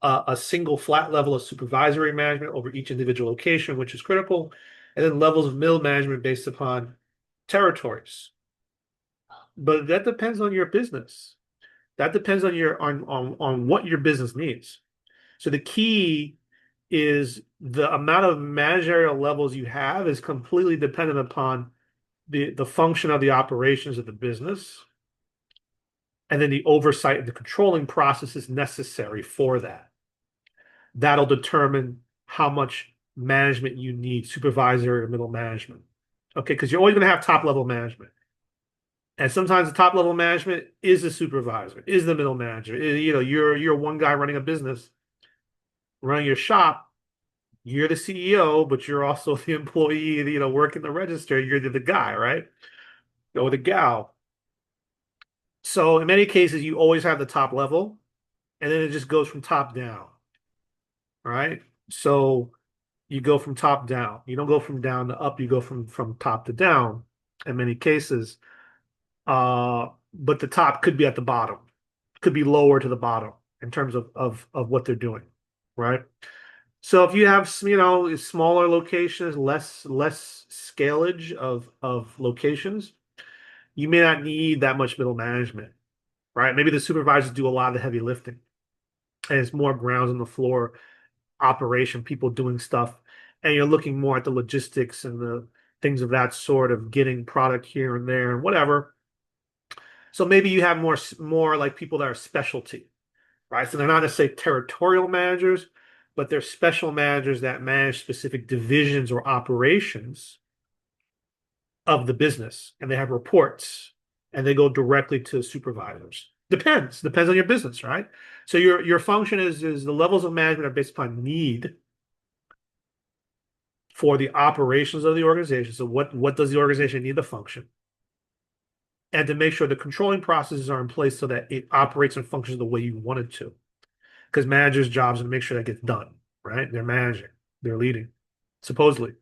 a single flat level of supervisory management over each individual location, which is critical, and then levels of middle management based upon territories. But that depends on your business. That depends on on what your business needs. So the key is the amount of managerial levels you have is completely dependent upon the function of the operations of the business and then the oversight and the controlling processes necessary for that. That'll determine how much management you need, supervisory or middle management. Okay, because you're always going to have top level management. And sometimes the top level management is the supervisor, is the middle manager. You're one guy running a business, running your shop. You're the CEO, but you're also the employee, working the register. You're the guy, right? Or the gal. So in many cases, you always have the top level, and then it just goes from top down, right? So you go from top down. You don't go from down to up. You go from top to down in many cases. But the top could be at the bottom, could be lower to the bottom in terms of what they're doing, right? So if you have smaller locations, less scalage of locations, you may not need that much middle management, right? Maybe the supervisors do a lot of the heavy lifting, and it's more grounds on the floor operation, people doing stuff, and you're looking more at the logistics and the things of that sort of getting product here and there and whatever. So maybe you have more like people that are specialty, right? So they're not necessarily territorial managers, but they're special managers that manage specific divisions or operations of the business, and they have reports, and they go directly to supervisors. Depends on your business, right? So your function is the levels of management are based upon need for the operations of the organization. So what does the organization need to function? And to make sure the controlling processes are in place so that it operates and functions the way you want it to. Because managers' jobs are to make sure that gets done, right? They're managing, they're leading, supposedly.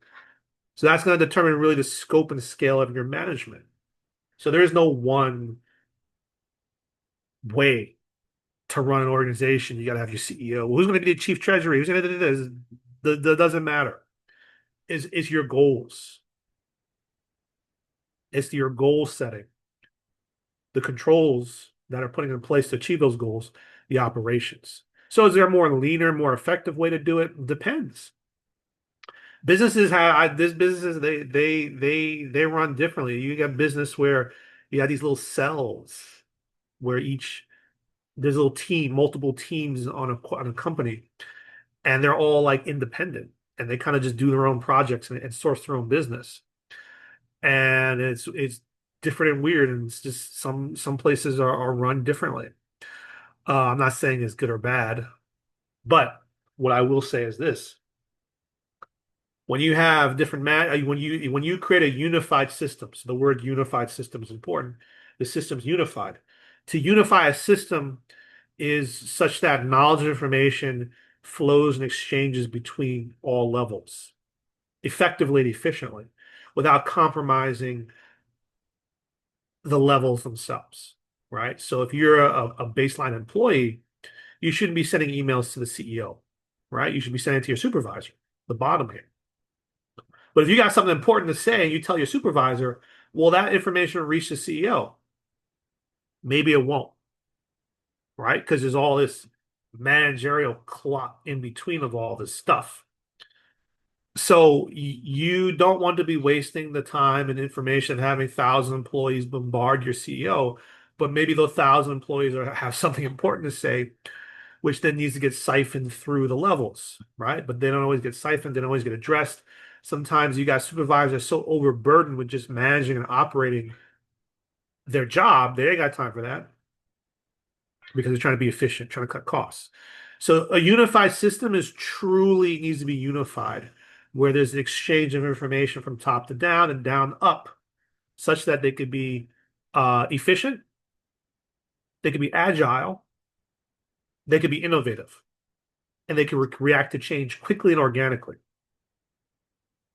So that's going to determine really the scope and scale of your management. So there is no one way to run an organization. You got to have your CEO. Who's going to be the chief treasury? Who's going to do this? That doesn't matter. Is your goals. It's your goal setting, the controls that are putting in place to achieve those goals, the operations. So is there a more leaner, more effective way to do it? Depends. Businesses have this businesses they run differently. You got business where you have these little cells where each there's a little team, multiple teams on a company, and they're all like independent and they kind of just do their own projects and source their own business. And it's different and weird, and it's just some places are run differently. I'm not saying it's good or bad, but what I will say is this: when you have different man, when you create a unified system, so the word unified system is important. The system's unified. To unify a system is such that knowledge and information flows and exchanges between all levels effectively and efficiently without compromising the levels themselves, right? So if you're a baseline employee, you shouldn't be sending emails to the CEO, right? You should be sending it to your supervisor, the bottom here. But if you got something important to say and you tell your supervisor, well, that information will reach the CEO. Maybe it won't, right? Because there's all this managerial clock in between of all this stuff. So you don't want to be wasting the time and information having 1,000 employees bombard your CEO, but maybe those 1,000 employees have something important to say, which then needs to get siphoned through the levels, right? But they don't always get siphoned, they don't always get addressed. Sometimes you got supervisors so overburdened with just managing and operating their job, they ain't got time for that because they're trying to be efficient, trying to cut costs. So a unified system is truly needs to be unified, where there's an exchange of information from top to down and down up, such that they could be efficient, they could be agile, they could be innovative, and they can react to change quickly and organically.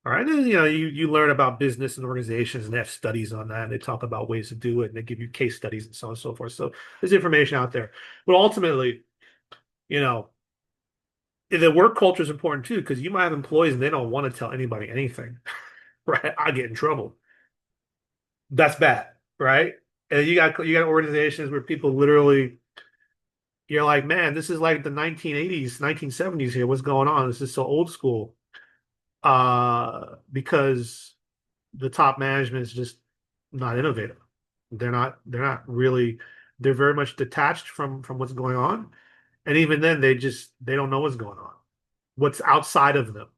All right, and you learn about business and organizations, and they have studies on that. And they talk about ways to do it, and they give you case studies and so on and so forth. So there's information out there, but ultimately, you know, the work culture is important too, because you might have employees and they don't want to tell anybody anything, right? I get in trouble. That's bad, right? And you got organizations where people literally, you're like, man, this is like the 1980s, 1970s here. What's going on? This is so old school. Because the top management is just not innovative. They're not really they're very much detached from what's going on. And even then they don't know what's going on. What's outside of them.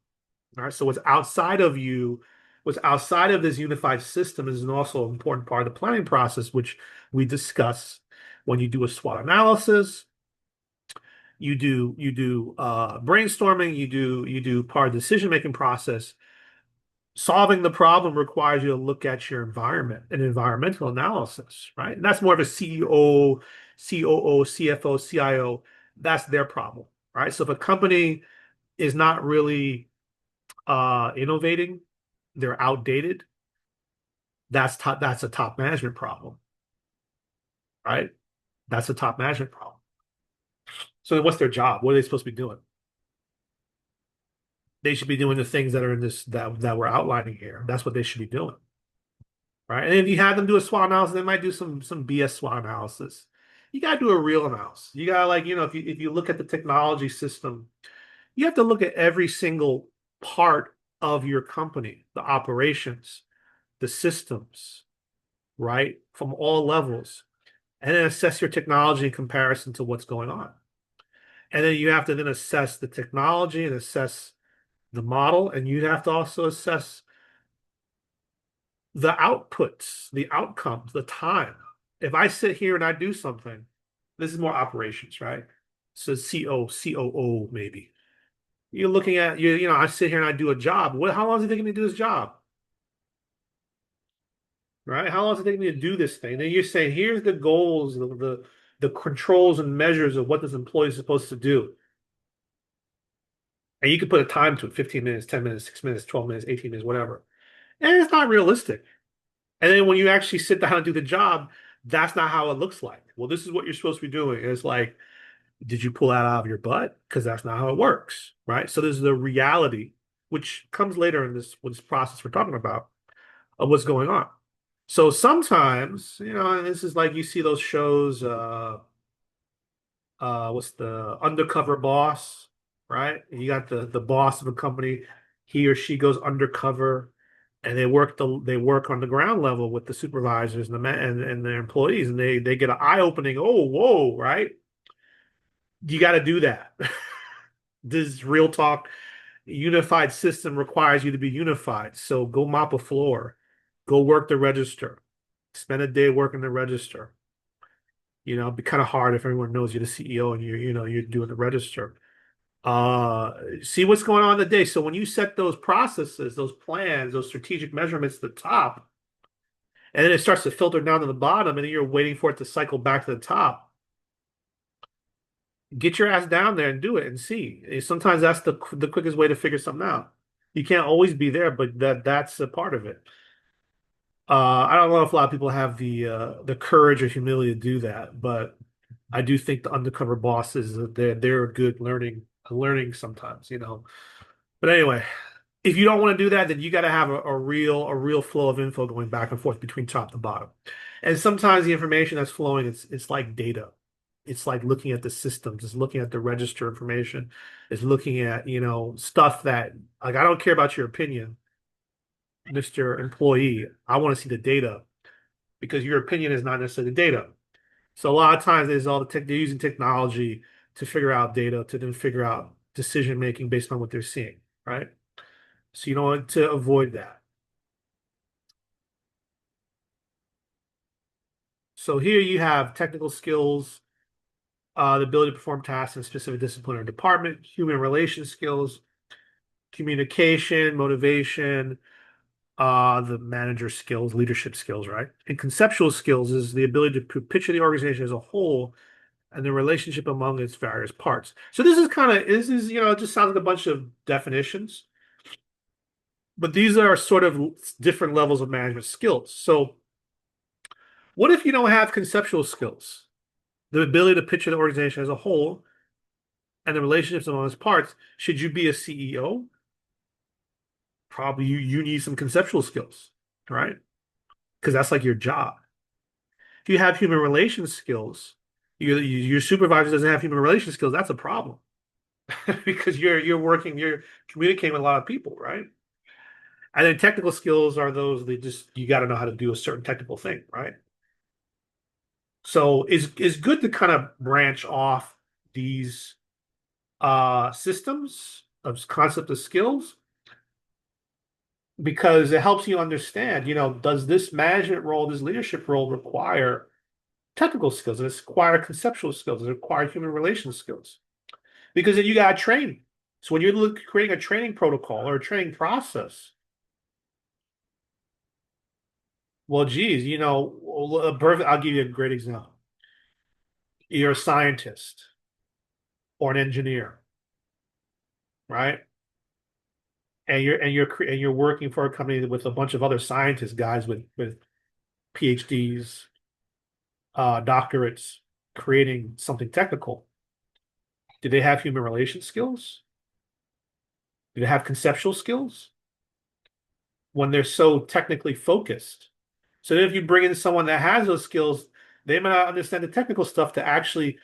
All right. So what's outside of you, what's outside of this unified system is also an important part of the planning process, which we discuss when you do a SWOT analysis, you do brainstorming, you do part of the decision-making process. Solving the problem requires you to look at your environment and environmental analysis, right? And that's more of a CEO, COO, CFO, CIO. That's their problem, right? So if a company is not really innovating, they're outdated, that's a top management problem, right? That's a top management problem. So then what's their job? What are they supposed to be doing? They should be doing the things that are in this that we're outlining here. That's what they should be doing. Right? And if you have them do a SWOT analysis, they might do some BS SWOT analysis. You gotta do a real analysis. You gotta like, if you look at the technology system, you have to look at every single part of your company, the operations, the systems, right? From all levels, and then assess your technology in comparison to what's going on. And then you have to then assess the technology and assess the model, and you have to also assess the outputs, the outcomes, the time. If I sit here and I do something This is more operations, right? So COO maybe. You're looking at I sit here and I do a job. How long is it taking me to do this job? Right? How long is it taking me to do this thing? Then you're saying, here's the goals, the controls and measures of what this employee is supposed to do. And you can put a time to it, 15 minutes, 10 minutes, 6 minutes, 12 minutes, 18 minutes, whatever. And it's not realistic. And then when you actually sit down and do the job, that's not how it looks like. Well, this is what you're supposed to be doing. And it's like, did you pull that out of your butt? Because that's not how it works, right? So there's the reality, which comes later in this process we're talking about, of what's going on. So sometimes, and this is like you see those shows, what's the Undercover Boss, right? You got the boss of a company, he or she goes undercover and they work on the ground level with the supervisors and and their employees, and they get an eye-opening, oh, whoa, right? You got to do that. This real talk. Unified system requires you to be unified. So go mop a floor, go work the register, spend a day working the register. It'd be kind of hard if everyone knows you're the CEO and you're doing the register. See what's going on in the day. So when you set those processes, those plans, those strategic measurements at the top, and then it starts to filter down to the bottom, and then you're waiting for it to cycle back to the top. Get your ass down there and do it and see. Sometimes that's the quickest way to figure something out. You can't always be there, but that's a part of it. I don't know if a lot of people have the courage or humility to do that, but I do think the undercover bosses, they're good learning sometimes. But anyway, if you don't want to do that, then you got to have a real flow of info going back and forth between top to bottom. And sometimes the information that's flowing, it's like data. It's like looking at the systems, it's looking at the register information, it's looking at, stuff that, like, I don't care about your opinion, Mr. Employee. I want to see the data because your opinion is not necessarily the data. So a lot of times there's all they're using technology to figure out data to then figure out decision making based on what they're seeing, right? So you don't want to avoid that. So here you have technical skills, the ability to perform tasks in a specific discipline or department, human relation skills, communication, motivation, the manager skills, leadership skills, right? And conceptual skills is the ability to picture the organization as a whole and the relationship among its various parts. So it just sounds like a bunch of definitions, but these are sort of different levels of management skills. So what if you don't have conceptual skills? The ability to picture the organization as a whole and the relationships among its parts. Should you be a CEO? Probably you need some conceptual skills, right? Because that's like your job. If you have human relations skills, your supervisor doesn't have human relations skills, that's a problem. Because you're communicating with a lot of people, right? And then technical skills are those you got to know how to do a certain technical thing, right? So it's good to kind of branch off these systems of concept of skills because it helps you understand, does this management role, this leadership role require technical skills? Does it require conceptual skills? Does it require human relations skills? Because then you got to train. So when you're creating a training protocol or a training process, well, geez, I'll give you a great example. You're a scientist or an engineer, right? And you're working for a company with a bunch of other scientists, guys with PhDs, doctorates, creating something technical. Do they have human relation skills? Do they have conceptual skills when they're so technically focused? So then if you bring in someone that has those skills, they may not understand the technical stuff to actually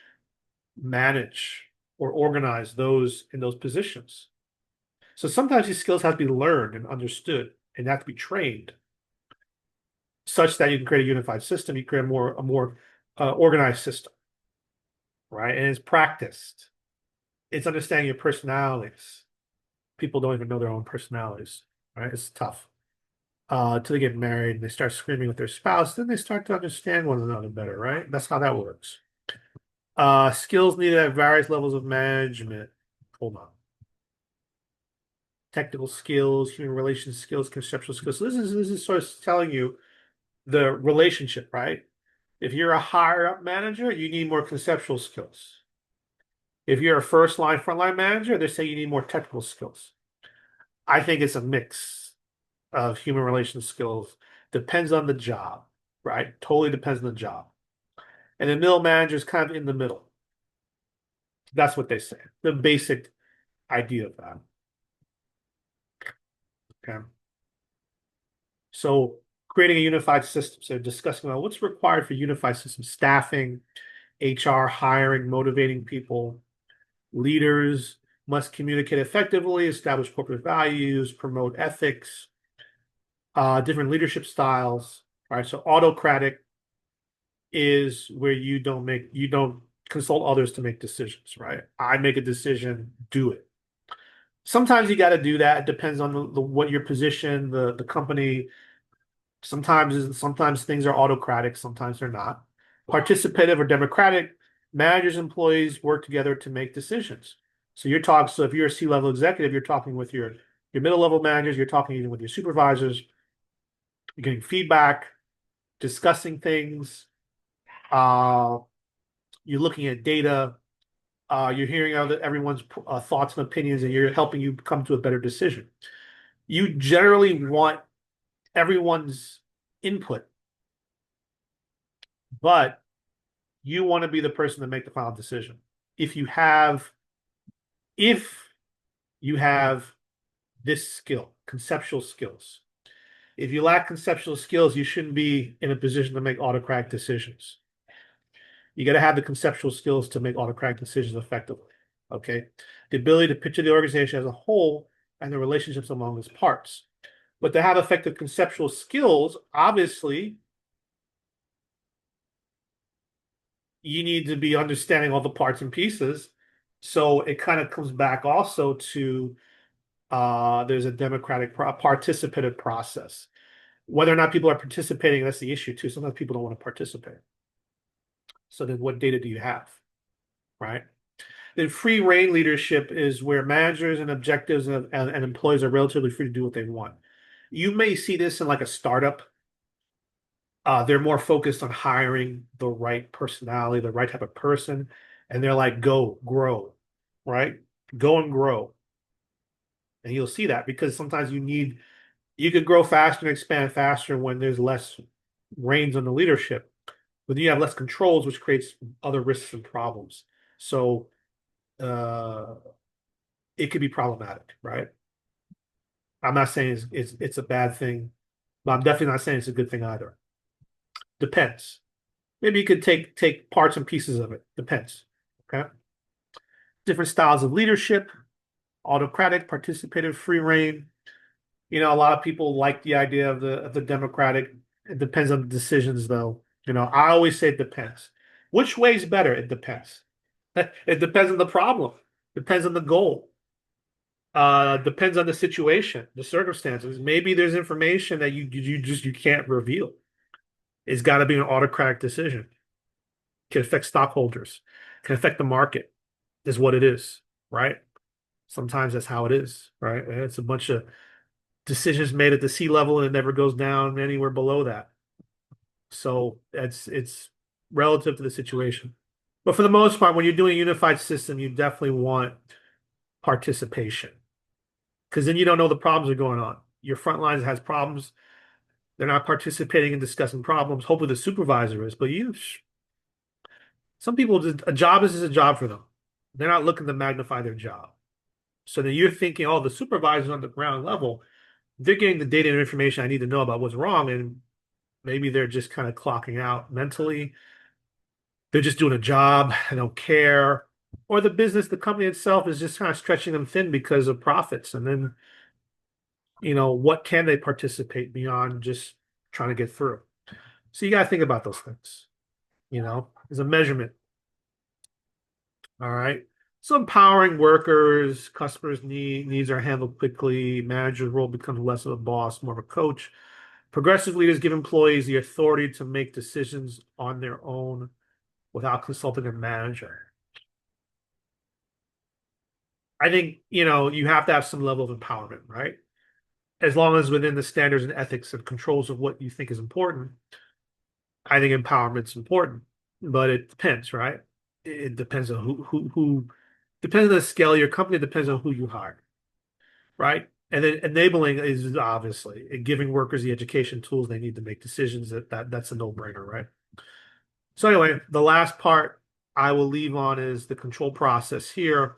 manage or organize those in those positions. So sometimes these skills have to be learned and understood and have to be trained such that you can create a unified system. You create a more organized system, right? And it's practiced. It's understanding your personalities. People don't even know their own personalities, right? It's tough. Till they get married and they start screaming with their spouse, then they start to understand one another better, right? That's how that works. Skills needed at various levels of management. Hold on. Technical skills, human relations skills, conceptual skills. So this is sort of telling you the relationship, right? If you're a higher up manager, you need more conceptual skills. If you're a first line, front line manager, they say you need more technical skills. I think it's a mix of human relations skills. Depends on the job, right? Totally depends on the job. And the middle manager is kind of in the middle. That's what they say. The basic idea of that. Okay. So creating a unified system. So discussing about what's required for unified system staffing, HR, hiring, motivating people, leaders must communicate effectively, establish corporate values, promote ethics, different leadership styles. All right. So autocratic is where you don't consult others to make decisions, right? I make a decision, do it. Sometimes you got to do that. It depends on the what your position, the company. Sometimes things are autocratic, sometimes they're not. Participative or democratic, managers, employees work together to make decisions. So if you're a C-level executive, you're talking with your middle level managers, you're talking even with your supervisors, you're getting feedback, discussing things, uh, you're looking at data, you're hearing everyone's thoughts and opinions, and you're helping you come to a better decision. You generally want everyone's input, but you want to be the person to make the final decision. If you have, if you have this skill, conceptual skills, if you lack conceptual skills, you shouldn't be in a position to make autocratic decisions. You got to have the conceptual skills to make autocratic decisions effectively. Okay. The ability to picture the organization as a whole and the relationships among its parts. But to have effective conceptual skills, obviously, you need to be understanding all the parts and pieces. So it kind of comes back also to there's a democratic participative process. Whether or not people are participating, that's the issue too. Sometimes people don't want to participate. So then what data do you have, right? Then free reign leadership is where managers and objectives and employees are relatively free to do what they want. You may see this in like a startup. They're more focused on hiring the right personality, the right type of person, and they're like, go, grow, right? Go and grow. And you'll see that because sometimes you could grow faster and expand faster when there's less reins on the leadership, but you have less controls, which creates other risks and problems. So uh, it could be problematic, right? I'm not saying it's a bad thing, but I'm definitely not saying it's a good thing either. Depends. Maybe you could take parts and pieces of it. Depends. Okay. Different styles of leadership, autocratic, participative, free reign. A lot of people like the idea of the democratic. It depends on the decisions, though. I always say it depends. Which way is better? It depends. It depends on the problem. Depends on the goal. Depends on the situation, the circumstances. Maybe there's information that you can't reveal. It's got to be an autocratic decision. It can affect stockholders. It can affect the market. Is what it is, right? Sometimes that's how it is, right? It's a bunch of decisions made at the C-level and it never goes down anywhere below that. So it's relative to the situation. But for the most part, when you're doing a unified system, you definitely want participation because then you don't know the problems are going on. Your front lines has problems. They're not participating in discussing problems. Hopefully the supervisor is, but some people, a job is just a job for them. They're not looking to magnify their job. So then you're thinking, oh, the supervisors on the ground level, they're getting the data and information I need to know about what's wrong. And maybe they're just kind of clocking out mentally. They're just doing a job. They don't care. Or the business, the company itself is just kind of stretching them thin because of profits. And then, what can they participate beyond just trying to get through? So you got to think about those things. There's a measurement. All right. So empowering workers, customers' needs are handled quickly. Manager's role becomes less of a boss, more of a coach. Progressive leaders give employees the authority to make decisions on their own. without consulting a manager. I think, you have to have some level of empowerment, right? As long as within the standards and ethics and controls of what you think is important, I think empowerment's important. But it depends, right? It depends on who depends on the scale of your company, depends on who you hire, right? And then enabling is obviously giving workers the education tools they need to make decisions. That's a no-brainer, right? So anyway, the last part I will leave on is the control process here.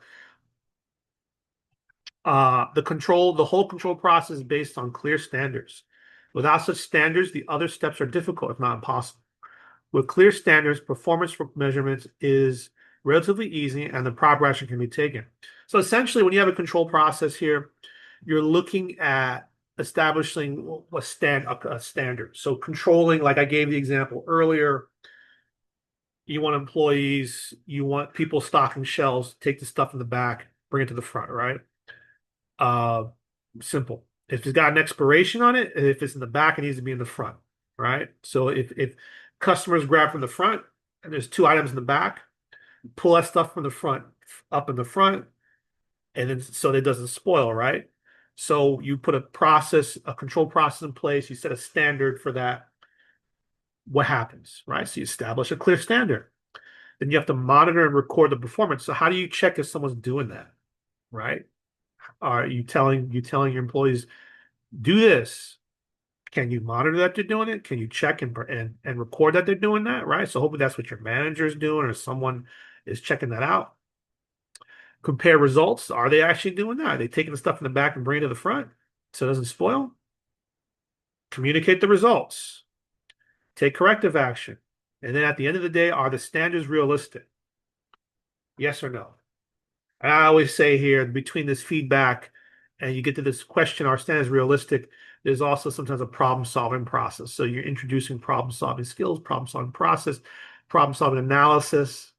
The whole control process is based on clear standards. Without such standards, the other steps are difficult, if not impossible. With clear standards, performance measurements is relatively easy and the proper action can be taken. So essentially, when you have a control process here, you're looking at establishing a standard. So controlling, like I gave the example earlier, you want employees, you want people stocking shelves, take the stuff in the back, bring it to the front, right? Uh, Simple. If it's got an expiration on it, if it's in the back, it needs to be in the front, right? So if customers grab from the front and there's two items in the back, pull that stuff from the front up in the front, and then so that it doesn't spoil, right? So you put a control process in place, you set a standard for that. What happens, right? So you establish a clear standard. Then you have to monitor and record the performance. So how do you check if someone's doing that, right? Are you telling your employees do this? Can you monitor that they're doing it? Can you check and record that they're doing that, right? So hopefully that's what your manager is doing or someone is checking that out. Compare results. Are they actually doing that? Are they taking the stuff in the back and bringing it to the front so it doesn't spoil? Communicate the results. Take corrective action. And then at the end of the day, are the standards realistic? Yes or no? And I always say here, between this feedback and you get to this question, are standards realistic? There's also sometimes a problem-solving process. So you're introducing problem-solving skills, problem-solving process, problem-solving analysis.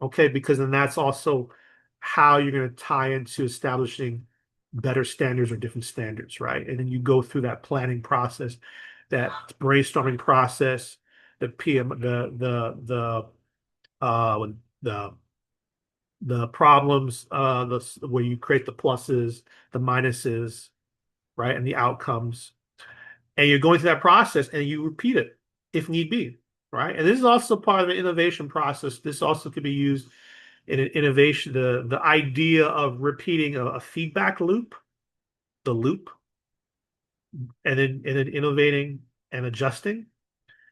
Okay, because then that's also how you're going to tie into establishing better standards or different standards, right? And then you go through that planning process, that brainstorming process, the PM, the problems, where you create the pluses, the minuses, right, and the outcomes, and you're going through that process and you repeat it if need be, right? And this is also part of the innovation process. This also could be used in an innovation, the idea of repeating a feedback loop, the loop, and then innovating and adjusting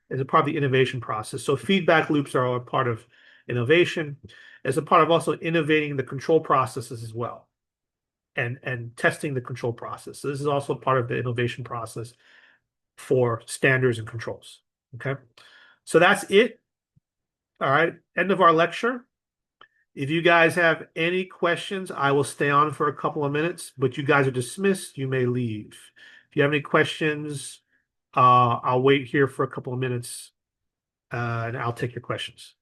is a part of the innovation process. So feedback loops are a part of innovation, as a part of also innovating the control processes as well, and testing the control process. So this is also part of the innovation process for standards and controls. Okay, so that's it. All right, end of our lecture. If you guys have any questions, I will stay on for a couple of minutes, but you guys are dismissed. You may leave. If you have any questions, I'll wait here for a couple of minutes, and I'll take your questions.